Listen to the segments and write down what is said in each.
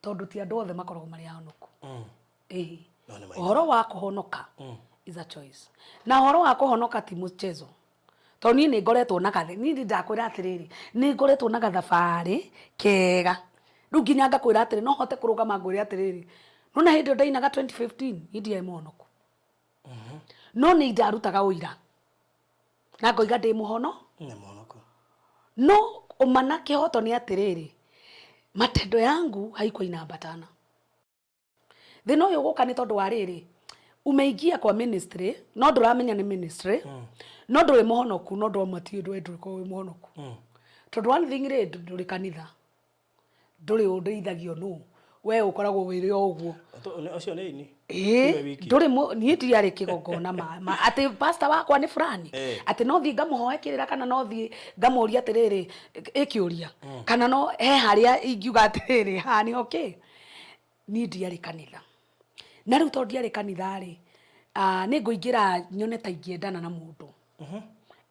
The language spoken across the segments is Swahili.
tondu ti andu othe makoragwo mari ahonoku uhoro wa kuhonoka is a choice na uhoro wa kuhonoka ti mchezo to ni ngoretwo na gathe ni ndakwira atiriri ni ngoretwo na gathabari kega riu nginya ngakwira atiriri no hote kurugama ngwire atiriri nona hindi ndainaga 2015 hindi ya monoku no ni ndarutaga uira na ngoiga ndi muhono ni monoko no umana kihoto ni atiriri matendo yangu haiko inaambatana thina uyu guka ni tondu wa riri umeingia kwa ministry no nduramenya ni ministry no nduri muhonoku no ndo matie ndwe ko muhonoku tondu one thing ri nduri kanitha nduri undeithagio no we ukoragwo wiri oguo ucio ni ini nduri ni ndiari kigongona ma ati pastor wakwa ni fulani ati no thi ngamuhoe kirira kana no thi ngamuria atiriri ikiuria kana no he haria ingiuga atiriri ha ni okay ni ndiari kanitha na riu to ndiari kanitha ri ni nguingira nyone ta ingiendana na mundu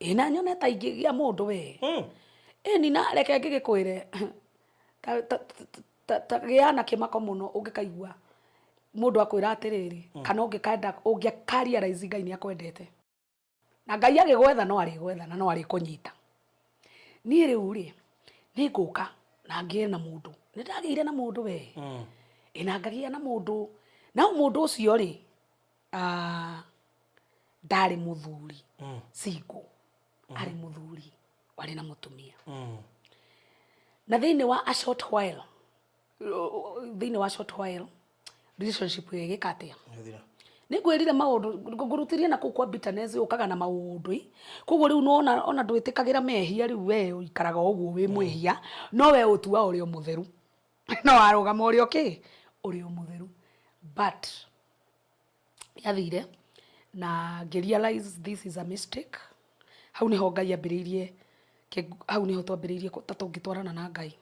na nyone ta ingigia mundu we ni na reke ngigikwire ta giana kimako muno ungikaigua mundu akwira atiriri kana ungikaria raizi Ngai ni akwendete na Ngai agigwetha no ari gwetha na no ari kunyita ni riu ri ni nguka na ngie na mundu ni ndagiire na mundu we ina ngagia na mundu na mundu ucio ri ndari muthuri single ari muthuri wari na mutumia na thini wa a short while relationship igikatia ni gwirire maundu ngurutirie na kukwa bitterness ukaga na maundu koguo riu no ona ndwitikagira mehia riu we uikaraga uguo wi mwehia no we utua uri mutheru no arugama uri okay uri mutheru but yathire na realize this is a mistake hau niho Ngai ambiririe hau niho twambiririe tatungitwarana na Ngai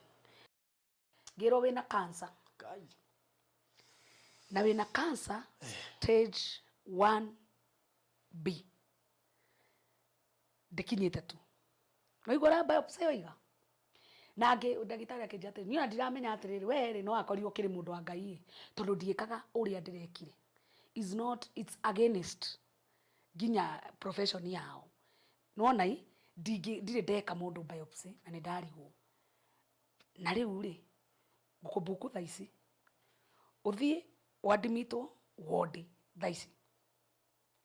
ngiro wina cancer Ngai na wina cancer stage 1B ndikinyite tu no igora biopsy oiga na ndagitari akinjate ni ndiramenya atiriri we ri no akorirwo kiri mundu wa Ngai tondu ndiekaga uria ndirekire it's against ginya profession yao no nai ndire ndeka mundu biopsy na ni ndarigwo na riu ri gukubuku thaici uthie wadmitwo ward thaici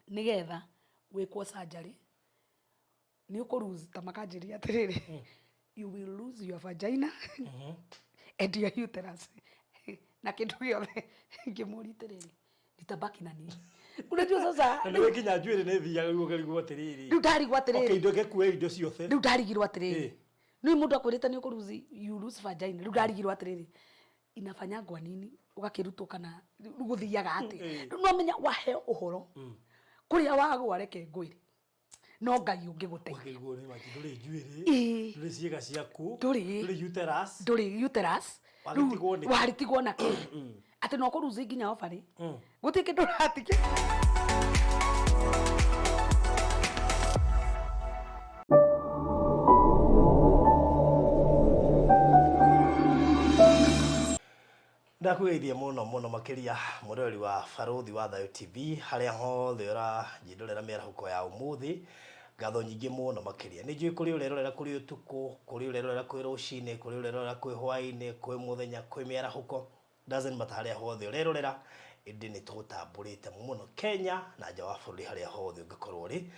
nigetha wikwo surgery ni ukuruse tamakanjiria atiriri you will lose your vagina and your uterus na kindu giothe ngimuritiriri nitabaki na nini unajua sasa ndio kinya njuire ne thiaga guo karigwo atiriri ndu ndarigwo atiriri okay ndoke kuwe indo ciothe ndu ndarigirwo atiriri ni mundu akwirite ni ukuruzi you lose vagina ndu ndarigirwo atiriri inafanya gwa nini ugakirutwo kana guthiaga ati no menya wahe uhoro kuria wagwa reke ngwire no Ngai ungiguteithia ngiguo ni mati nduri njuire nduri ciega ciaku nduri uterus waritigwo na ki ati no kuruzi nginya ofari gutike nduratike ndakwithie muno makiria murori wa Baruthi wa Thayo TV haria hothe ura njindorera merahuko ya umuthi ngatho nyingi muno makiria ni njui kuri urerorera kuri utuku kuri urerorera kuri rucine kuri urerorera kuri hwaine kuri muthenya kuri merahuko doesn't matter haria hothe urerorera indi ni tutamburite muno Kenya na nja wa bururi haria hothe ungikorwo ri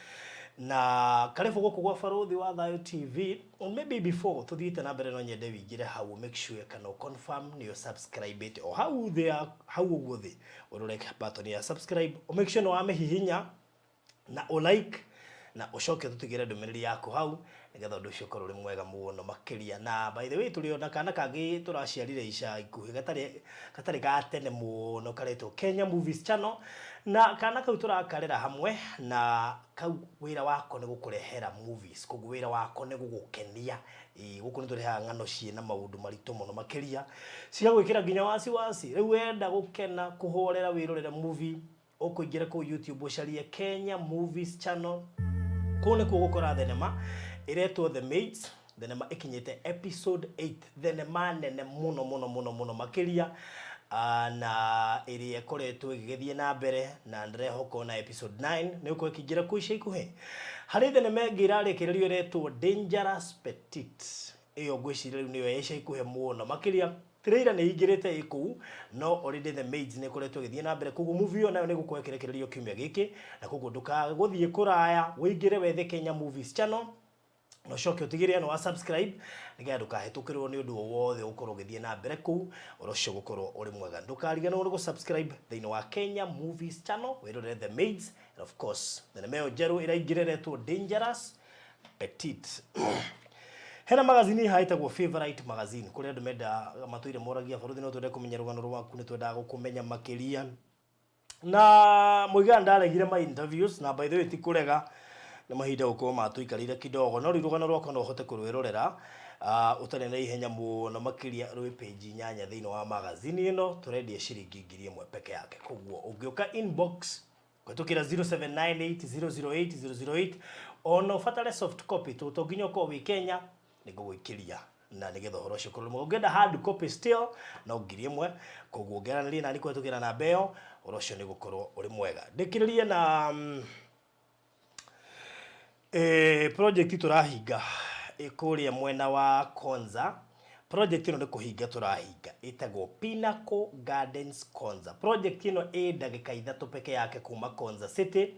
na karibu guku gwa Baruthi wa Thayo TV maybe before tuthiite na mbere no nyende wingire hau make sure kana confirm ni subscribe it or how there how uguthi urureke button ya subscribe o make sure no amehihinya na o like na ucoke tutigire ndumiriri yaku hau nigetha undu ucio korwo ri mwega muno makiria na by the way tuliona kana kangi turaciarire ica ikuhi gatari gatene muno karetwo Kenya Movies Channel na kana kau turakarera hamwe na kau wira wako ni gukurehera movies koguo wira wako ni gugukenia guku ni tureha ngano ciina maundu maritu muno makiria cia gwikira nginya wasi riu wenda gukena kuhorera wirorera movie ukuingira ku YouTube ucarie Kenya Movies Channel kone kugukora thenema iretwo The Mates thenema ikinyite episode 8 thenema nene muno makiria na ĩrĩa ĩkoretwo ĩgĩgĩthiĩ na mbere na ndĩrehoka na episode 9 nĩ ũkorwo ĩkĩingĩra kuica ikuhĩ harĩ thenema ĩngĩ ĩrarĩkĩrĩrio ĩretwo Dangerous Petite ĩyo ngwĩciria rĩu nĩyo ĩca ikuhĩ mũno makĩria trailer nĩ ingĩrĩte ĩkũu no already the maids nĩ ĩkoretwo ĩgĩthiĩ na mbere koguo movie ĩyo nayo nĩ gũkorwo ĩkĩrekererio kiumia gĩkĩ na koguo ndũkagũthiĩ kũraya wĩingĩre wethe Kenya Movies Channel no coke utigire no subscribe nigetha ndukahetũkĩrwo nĩ ũndũ wothe ũkorwo ũgĩthiĩ na mbere kũu ũrocio gũkorwo ũrĩ mwega ndũkariganĩrwo nĩ gũ-subscribe thĩinĩ wa Kenya Movies Channel wĩrorere The Maids and of course thenema ĩyo njerũ ĩraingĩrĩretwo Dangerous Petite hena magazine haitagwo Favorite Magazine kũrĩa andũ menda matũire moragia bũrũri no twende kũmenya rũgano rwaku nĩ twendaga gũkũmenya makĩria na mũigana ndaregire my interviews na by the way ti kũrega nĩ mahinda gũkorwo matũikarire kidogo no rũgano rwakwa no ũhote kũrwĩrorera ũtarĩ na ihenya mũno makĩria rwĩ page 8 thĩinĩ wa magazine ĩno tũrendia ciringi 1,000 peke yake koguo ũngĩũka inbox kũhĩtũkĩra 0798008008 ona ũbatare soft copy to nginya ũkorwo wĩ Kenya nĩ ngũgũikĩria na nĩgetha ũhoro ũcio ũkorwo ũngĩenda hard copy still no 1,000 koguo ũngĩaranĩria nani kũhĩtũkĩra namba ĩyo ũhoro ũcio nĩ gũkorwo ũrĩ mwega ndĩkĩrĩrie na project tũrahinga ĩkũrĩa mwena wa Konza project ĩno nĩ kũhinga tũrahinga ĩtagwo Pinnacle Gardens Konza project ĩno ndagĩka 3 peke yake kuma Konza City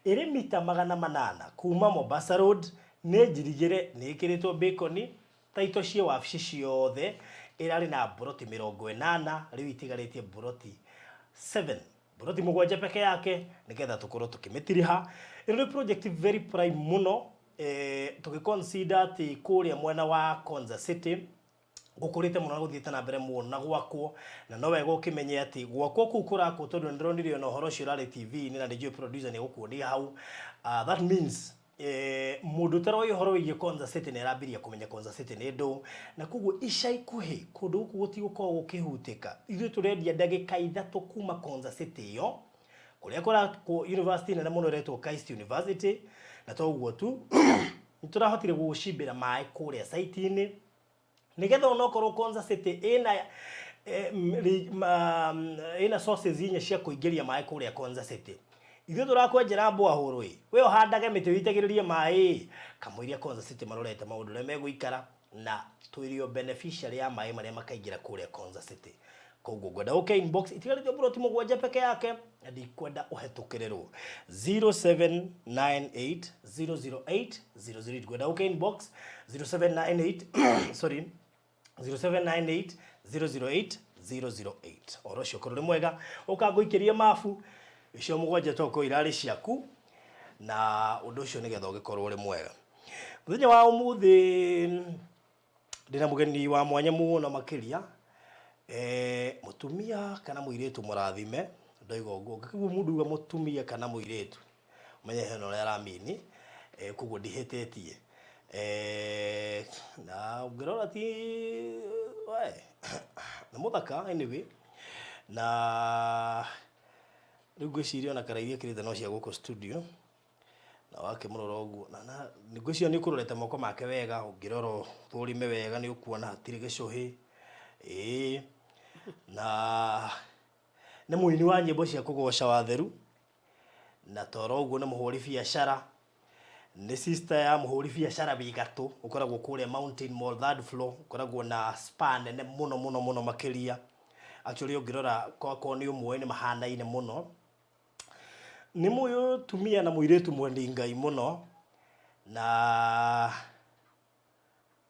ĩrĩ mita 800 kuma Mombasa Road nĩ njirigĩre nĩ ĩkĩrĩtwo bacon taito cie wabici ciothe ĩrarĩ na buroti 80 rĩu itigarĩtie buroti 7 buroti 7 peke yake nĩgetha tũkorwo tũkĩmĩtiriha ĩno nĩ project very prime muno tũgĩconsider atĩ kũrĩa mwena wa Konza City gũkũrĩte mũno gũthiĩte na mbere mũno na gwakwo na no wega ũkĩmenye atĩ gwakwo kũu kũrakwo tondũ nĩndĩronire na ũhoro ũcio ũrarĩ TV-inĩ na nĩnjũĩ producer nĩ gũkuonia hau that means mũndũ ũtaroĩ ũhoro wĩgiĩ Konza City nĩ arambirie kũmenya Konza City nĩ ndũ na koguo ica ikuhĩ kũndũ gũkũ gũtigũkorwo gũkĩhutĩka ithuĩ tũrendia ndagĩka 3 kuma Konza City ĩyo kũrĩa kũrakwo university nene mũno ĩretwo Christ University na toguo tu nĩ tũrahotire gũcimbĩra maĩ kũrĩa site-inĩ nĩgetha onokorwo Konza City ĩna sources inya cia kũingĩria maĩ kũrĩa Konza City ithuĩ tũrakwenjera mbũahũrũ we ũhandage mĩtĩ wĩitagĩrĩrie maĩ kamũiria Konza City marorete maũndũ ũrĩa megũikara na twĩrio beneficiary ya maĩ marĩa makaingĩra kũrĩa Konza City koguo ngwenda inbox itigarĩtio buroti 7 peke yake na ndikwenda ũhetũkĩrĩrwo 0798008008 ngwenda inbox 0798 sorry 0798008008 oro cio korwo mwega ũkangũikĩria mabu icio 7 toko irarĩ ciaku na ũndũ ũcio nĩgetha ũgĩkorwo ũrĩ mwega mũthenya wa ũmũthĩ ndĩna mũgeni wa mwanya mũno makĩria mũtumia kana mũirĩtu mũrathime ndoiga ũguo ngĩkĩgua mũndũ uga mũtumia kana mũirĩtu ũmenye hena ũrĩa aramini koguo ndihĩtĩtie na ũngĩrora ti na mũthaka anyway na rĩu ngwĩciria ona karairia kĩrĩte no cia gũkũ studio na wakĩmũrora ũguo na ngwĩciria nĩ ũkũrorete moko make wega ũngĩrora thũrime wega nĩ ũkuona hatirĩ gĩcũhĩ na nĩ mũini wa nyĩmbo cia kũgoca watheru na toro ũguo nĩ mũhũri biacara nĩ sister ya mũhũri biacara Bigatũ ũkoragwo kũrĩa Mountain Mall 3rd floor ũkoragwo na spa nene mũno makĩria actually ũngĩrora kwako nĩ ũmwe nĩ mahanaine mũno nĩ mũtumia na mũirĩtu mwendi Ngai mũno na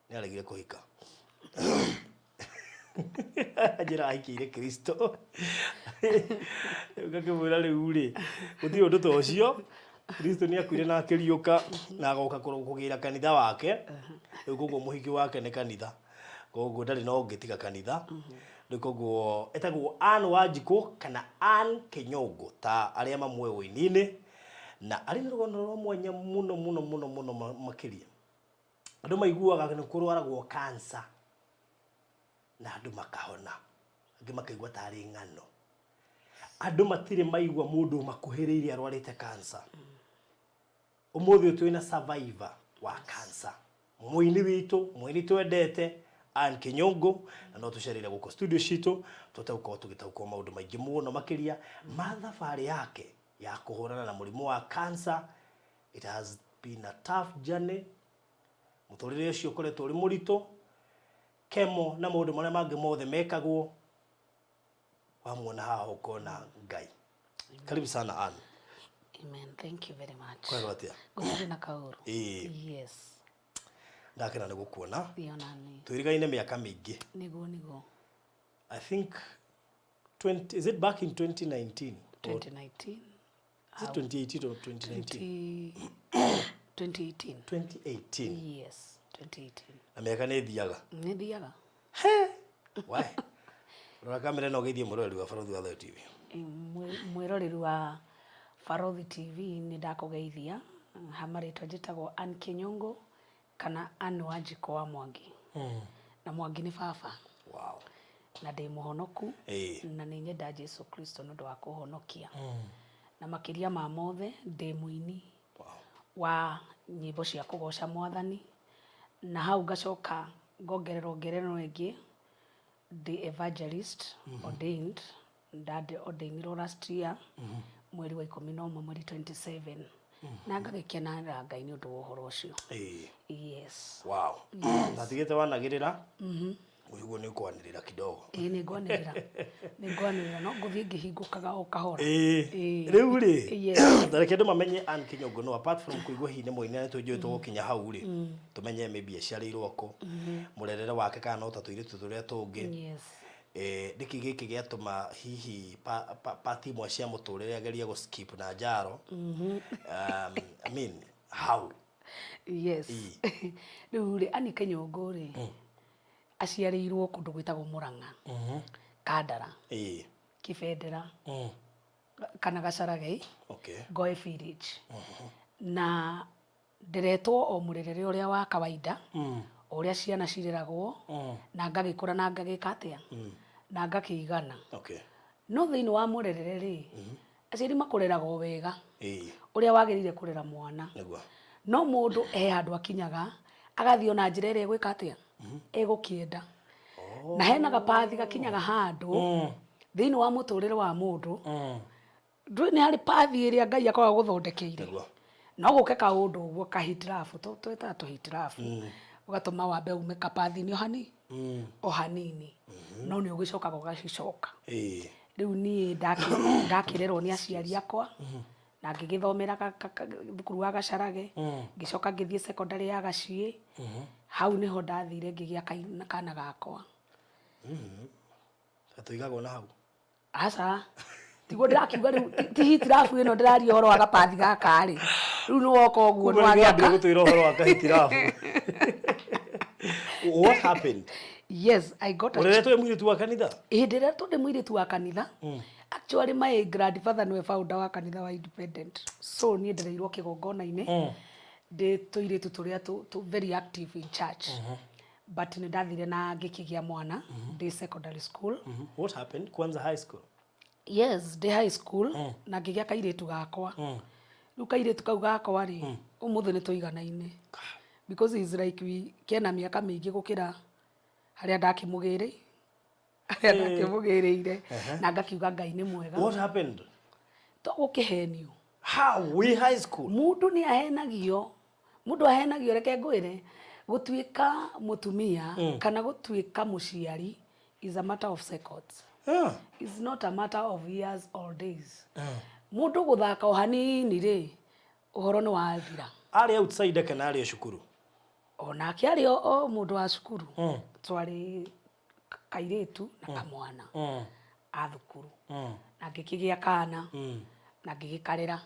nĩ aregire kũhika njĩra aikĩire Kristo ngakĩmwĩra rĩu rĩ gũtirĩ ũndũ ta ũcio Kristo nĩ akuire na akĩriũka na agoka kũgĩra kanitha wake rĩu koguo mũhiki wake nĩ kanitha koguo ndarĩ no ũngĩtiga kanitha rĩu koguo etagwo Ann Wanjikũ kana Ann Kinyungu ta arĩa mamwe ũini-inĩ na arĩ na rũgano rwa mwanya mũno makĩria andũ maiguaga nĩ kũrwaragwo cancer na andũ makahona angĩ makaigua tarĩ ng'ano andũ matirĩ maigua mũndũ makuhĩrĩirie arwarĩte cancer ũmũthĩ twĩ na survivor wa cancer muini witu muini twendete Ann Kinyungu na no tucerire guko studio citu tutauko tugitauko maundu maingi muno makiria mathabari yake ya kuhurana na murimu wa cancer. It has been a tough journey. Muturire ucio koretwo uri murito kemo na maundu maria mangi mothe mekagwo wamwona haha ukona Ngai. Karibu sana Ann. Amen. Thank you very much. Kwa watia Gutiri na kauru. Yes. Ndakena nigukuona. Thionani. Twirigaine miaka mingi. Nigo. I think 20 is it back in 2019? 2019. Is it 2018 or 2019? 2018. 2018. Yes, 2018. Na miaka ni thiaga. Ni thiaga. He. Why? Rora kamera no geithie murori wa Farothi wa TV. Mwiroreri wa Farothi TV ni ndakugeithia. Hamaritwa njitagwo Ann Kinyungu kana Ann Wanjiko wa Mwangi. Na Mwangi ni baba. Wow. Na ndi muhonoku. Na ni nyenda Jesu Kristo nundu wa kuhonokia. Na makiria ma mothe ndi muini. Wow. Wa nyimbo cia kugoca Mwathani. Na hau ngacoka ngongererwo ingi the evangelist ordained ordained last year mweri wa 11 mweri 27 na ngagikena Ngai ni undu wa uhoro ucio. Yes. Wow. Na tigete wanagirira uiguo ni kwanirira kidogo. Ni ngwanirira no nguthie ngihingukaga o kahora. Riu ri ndareke andu mamenye Ann Kinyungu no apart from kuigua hine moine ni tujue tugukinya hau ri tumenye maybe aciarirwo ko murerere wake kana no tatuire tuturia tungi. Yes. Ndiki giki giatuma hihi party mwa cia muturire ageria go skip na njaro. I mean how? Yes. Riu ri Ann Kinyungu ri aciarirwo kundu gwitagwo Murang'a. Kandara. Kibendera. Kana Gacarage. Okay. Goe village. Na ndiretwo o murerere uria wa kawaida. Uria ciana cireragwo na ngagikura na ngagika atia. Na ngakigana. Okay. No thiini wa murerere ri aciari makureragwo wega. Uria wagirire kurera mwana. Niguo. No mundu handu akinyaga agathio na njira ire gwika atia. Egukienda. Na hena gapathi gakinyaga handu thiini wa muturire wa mundu. Ndui ni hari pathi iria Ngai akora guthondekeire. No guke kaundu uguo kahitirafu tweta tuhitirafu. Ugatuma wambe ume kapathi ni ohani. Ohanini. No ni ugicoka gugacicoka. Riu ni ndakirerwo ni aciari akwa. Na ngigithomera thukuru wa Gacarage. Ngicoka ngithie secondary ya Gacie. Hau niho ndathire ngigia kana gakwa. Atuigago na hau. Aca. Tiguo ndirakiuga riu ti hitirafu ino ndiraria horo wa gapathi gaka ri. Riu no woko guo no agiaka. Gutwira horo wa hitirafu. What happened? Yes, I got a. Ureretwo mwiritu wa kanitha? Ndiretwo ndi mwiritu wa kanitha. Actually my grandfather no founder wa kanitha wa Independent. So ni ndereirwo kigongona-ini. Ndi tuiritu turia tu very active in church. But ni ndathire na ngikigia mwana ndi secondary school. What happened? Kwanza high school? Yes, ndi high school na ngigia kairitu gakwa. Riu kairitu kau gakwa ri umuthe ni tuiganaine. Because he's like we kena miaka mingi gukira haria ndakimugire. Haria ndakimugirire na ngakiuga Ngai ni mwega. What happened? To gukihenio. How? We high school? Mundu ni ahenagio. Mundu ahenagio reke ngwire gutuika mutumia kana gutuika muciari is a matter of seconds. It's not a matter of years or days. Mundu guthaka o hanini ri uhoro ni wathira. Ari outside kana ari cukuru? Ona kiari o mundu wa cukuru. Twari kairitu na kamwana. A thukuru. Na ngikigia kana. Na ngigikarera.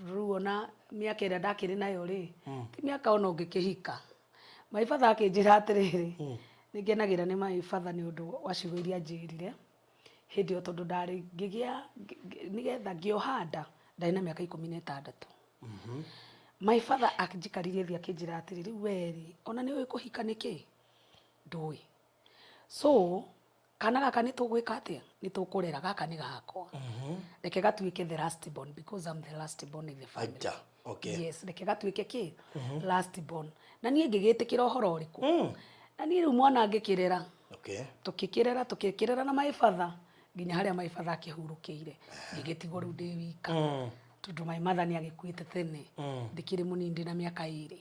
Riu ona miaka ira ndakiri nayo ri ti miaka ona ngikihika. My father akinjira atiriri ningenagira ni my father ni undu wa ciugo iria njirire hindi o tondu ndari ngigia nigetha ngiohanda ndari na miaka 16. My father akijikaririe thia akinjira atiriri weri ona ni uikuhika niki ndui. So kana gaka nĩ tũgwĩka atĩa nĩ tũkũrera gaka nĩ gakwa reke gatuĩke the last born because I'm the last born in the family. Aja, okay. Yes, reke gatuĩke kĩ last born na niĩ ngĩgĩtĩkĩra ũhoro ũrĩkũ na niĩ rĩu mwana ngĩkĩrera tũkĩkĩrera na my father nginya harĩa my father akĩhurũkĩire ngĩgĩtigwo rĩu ndĩ wika tondũ my mother nĩ agĩkuĩte tene ndĩkĩrĩ mũnini ndĩ na mĩaka 2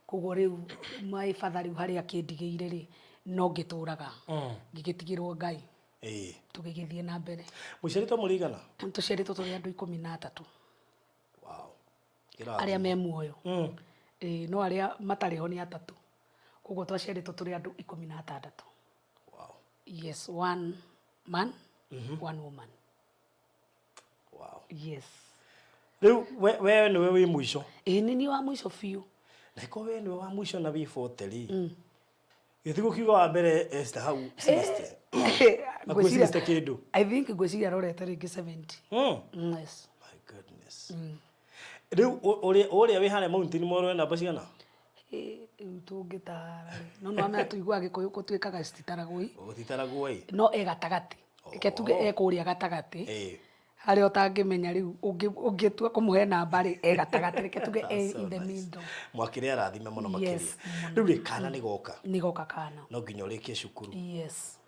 koguo rĩu my father rĩu harĩa akĩndigĩire rĩ no ngĩtũraga ngĩgĩtigĩrwo Ngai tũgĩgĩthiĩ na mbere. Mũciarĩtwo mũrigana? Tũciarĩtwo tũrĩ andũ 13. Wow. Arĩa me muoyo no arĩa matarĩ ho nĩ 3 koguo twaciarĩtwo tũrĩ andũ 16. Wow. Yes, 1 man 1 woman. Wow. Yes. Rĩu wewe nĩwe wĩ mũico? Nĩ niĩ wa mũico biũ. Na iko wewe nĩwe wa mũico na wĩ 40 gĩtigo kiuga wa mbere Esther hau 60. Ngwĩciria kĩndũ. I think ngwĩciria arorete rĩngĩ 70. Yes. My goodness. Rĩu ũrĩa wĩ harĩa mountain moro namba cigana? Rĩu tũngĩtara no amenya tũigua Gĩkũyũ gũtuĩkaga cititaragũi. Gũtitaragũi. No gatagatĩ. Reke tuge kũrĩa gatagatĩ. Harĩa ũtangĩmenya rĩu ũngĩtua kũmũhe namba rĩ gatagatĩ reke tuge in the middle. Mwakĩrĩa arathime mũno makĩria. Rĩu rĩ kana nĩ goka kana. No nginya ũrĩkie cukuru. Yes.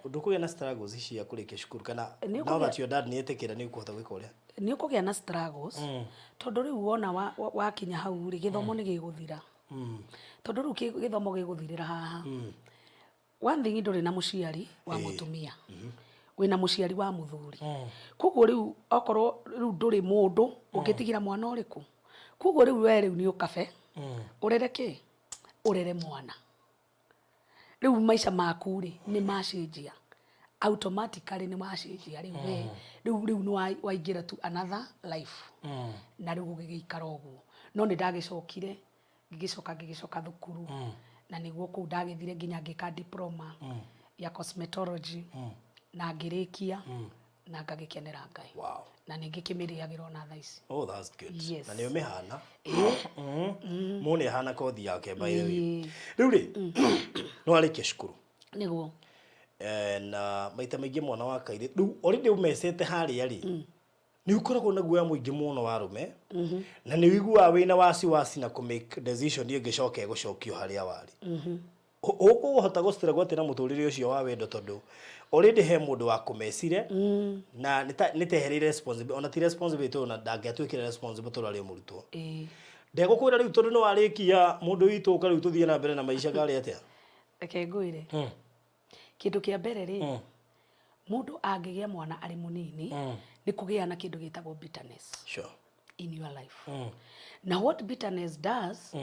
Ũndũ kũgĩa na struggles cia kũrĩkia cukuru kana now that your dad nĩ etĩkĩra nĩ ũkũhota gwĩka ũrĩa? Nĩ ũkũgĩa na struggles tondũ rĩu wona wakinya hau rĩ gĩthomo nĩ gĩgũthira. Tondũ rĩu gĩthomo gĩgũthirĩra haha. One thing ndũrĩ na mũciari wa mũtumia. Wĩna mũciari wa mũthuri. Koguo rĩu okorwo rĩu ndũrĩ mũndũ ũngĩtigĩra mwana ũrĩkũ. Koguo rĩu we rĩu nĩ ũkabe ũrere kĩ? Ũrere mwana. Rĩu maica maku rĩ nĩ macenjia. Automatically nĩ macenjia rĩu we rĩu nĩ waingĩra tu another life. Na rĩu gũgĩikara ũguo. No nĩ ndagĩcokire ngĩgĩcoka thukuru. Na nĩguo kũu ndagĩthire nginya ngĩka diploma ya cosmetology. Na ngĩrĩkia na ngagĩkenera Ngai. Wow. Na nĩ ngĩkĩmĩrĩagĩra ona thaa ici. Oh, that's good. Yes. Na nĩ ũmĩhana? Mũnĩ ahana kothi yake by the way. Rĩu rĩ no arĩkia cukuru. Nĩguo. Na maita maingĩ mwana wa kairĩ rĩu already umecete harĩa rĩ nĩ ukoragwo na guoya mũingĩ mũno wa rume na nĩ wiguaga wĩna wasiwasi na make decision ĩngĩcoka gũcokio harĩa warĩ. Ũkũhota gũstruggle atĩ na mũtũrĩre ũcio wa wendo tondũ already he mũndũ wa kũmecire na nĩ tehereire responsibility ona ti responsibility ona ndangĩatuĩkire responsible tondũ arĩ mũrutwo. Ndegũkwĩra rĩu tondũ nĩ warĩkia mũndũ witũ ũka rĩu tũthiĩ na mbere na maica garĩ atĩa? Reke ngwĩre. Kĩndũ kĩa mbere rĩ mũndũ angĩgĩa mwana arĩ mũnini nĩ kũgĩa na kĩndũ gĩtagwo bitterness. Sure. In your life. Na what bitterness does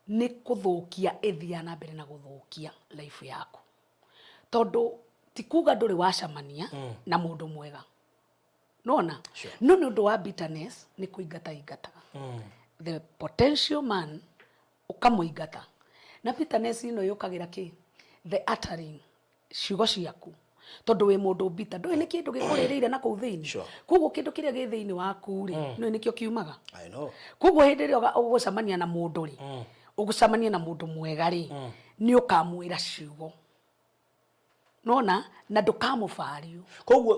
nĩ kũthũkia ĩthia na mbere na gũthũkia life yaku. Tondũ ti kuga ndũrĩ wacamania na mũndũ mwega. Nona? No nĩ ũndũ wa bitterness nĩ kũingataga. The potential man ũkamũingata. Na bitterness ĩno yũkagĩra kĩ? The uttering ciugo ciaku. Tondũ wĩ mũndũ bitter ndũĩ nĩ kĩndũ gĩkũrĩrĩire na kũu thĩinĩ. Koguo kĩndũ kĩrĩa gĩ thĩinĩ waku rĩ nĩ nĩkĩo kiumaga. I know. Koguo hĩndĩ ĩrĩa ũgũcamania na mũndũ rĩ ũgũcamania na mũndũ mwega rĩ nĩ ũkamwĩra ciugo. Nona na ndũkamũbario. Koguo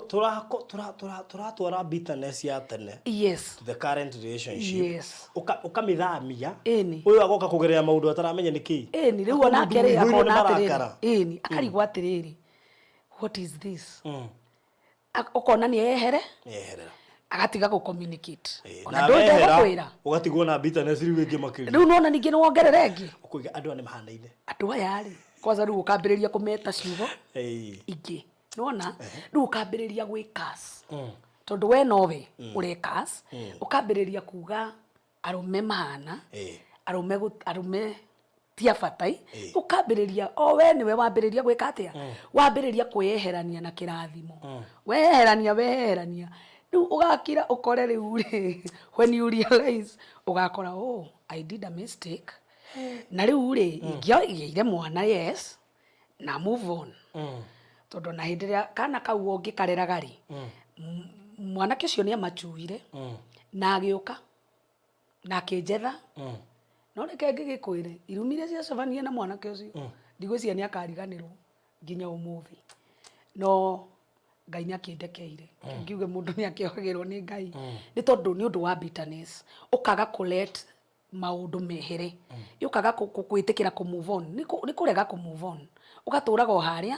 tũratwara bitterness ya tene. Yes. To the current relationship. Yes. Ũkamĩthamia. Ũyũ agoka kũgerera maũndũ ataramenya nĩkĩ. Ĩni rĩu ona kĩrĩ akona atĩrĩrĩ. Ĩni akarigwo atĩrĩrĩ. What is this? Ũkona nĩ ehere? Eherera. Agatiga gũ communicate. Ona ndũĩ kwĩra. Ũgatigwo na bitterness rĩu ĩngĩ makĩria. Rĩu nona ningĩ nĩ wongerera ĩngĩ. Ũkũiga andũ nĩ mahanaine. Andũ aya rĩ kwanza rĩu ũkambĩrĩria kũmeta ciugo ingĩ. Nona rĩu ũkambĩrĩria gwĩkas. Tondũ we nowe ũrekas ũkambĩrĩria kuga arũme mahana. Arũme tia batai ũkambĩrĩria o we nĩwe wambĩrĩria gwĩka atĩa? Wambĩrĩria kwĩyeherania na kĩrathimo. Weherania rĩu ũgakira ũkore rĩu rĩ when you realize ũgakora oh I did a mistake. Na rĩu rĩ ingĩire mwana yes na move on. Tondũ na hĩndĩ ĩrĩa kana kau ũngĩkareraga rĩ mwanake ũcio nĩ amachuire na agĩũka na akĩnjetha. No reke ngĩgĩkwĩre irumire ciacemania na mwanake ũcio ndigwĩciria nĩ akariganĩrwo nginya ũmũthĩ. no Ngai nĩ akĩndekeire ngiuge mũndũ nĩ akĩohagĩrwo nĩ Ngai nĩ tondũ nĩ ũndũ wa bitterness ũkaga kũlet maũndũ mehere ũkaga gwĩtĩkĩra kũ move on nĩ kũrega kũ move on ũgatũraga o harĩa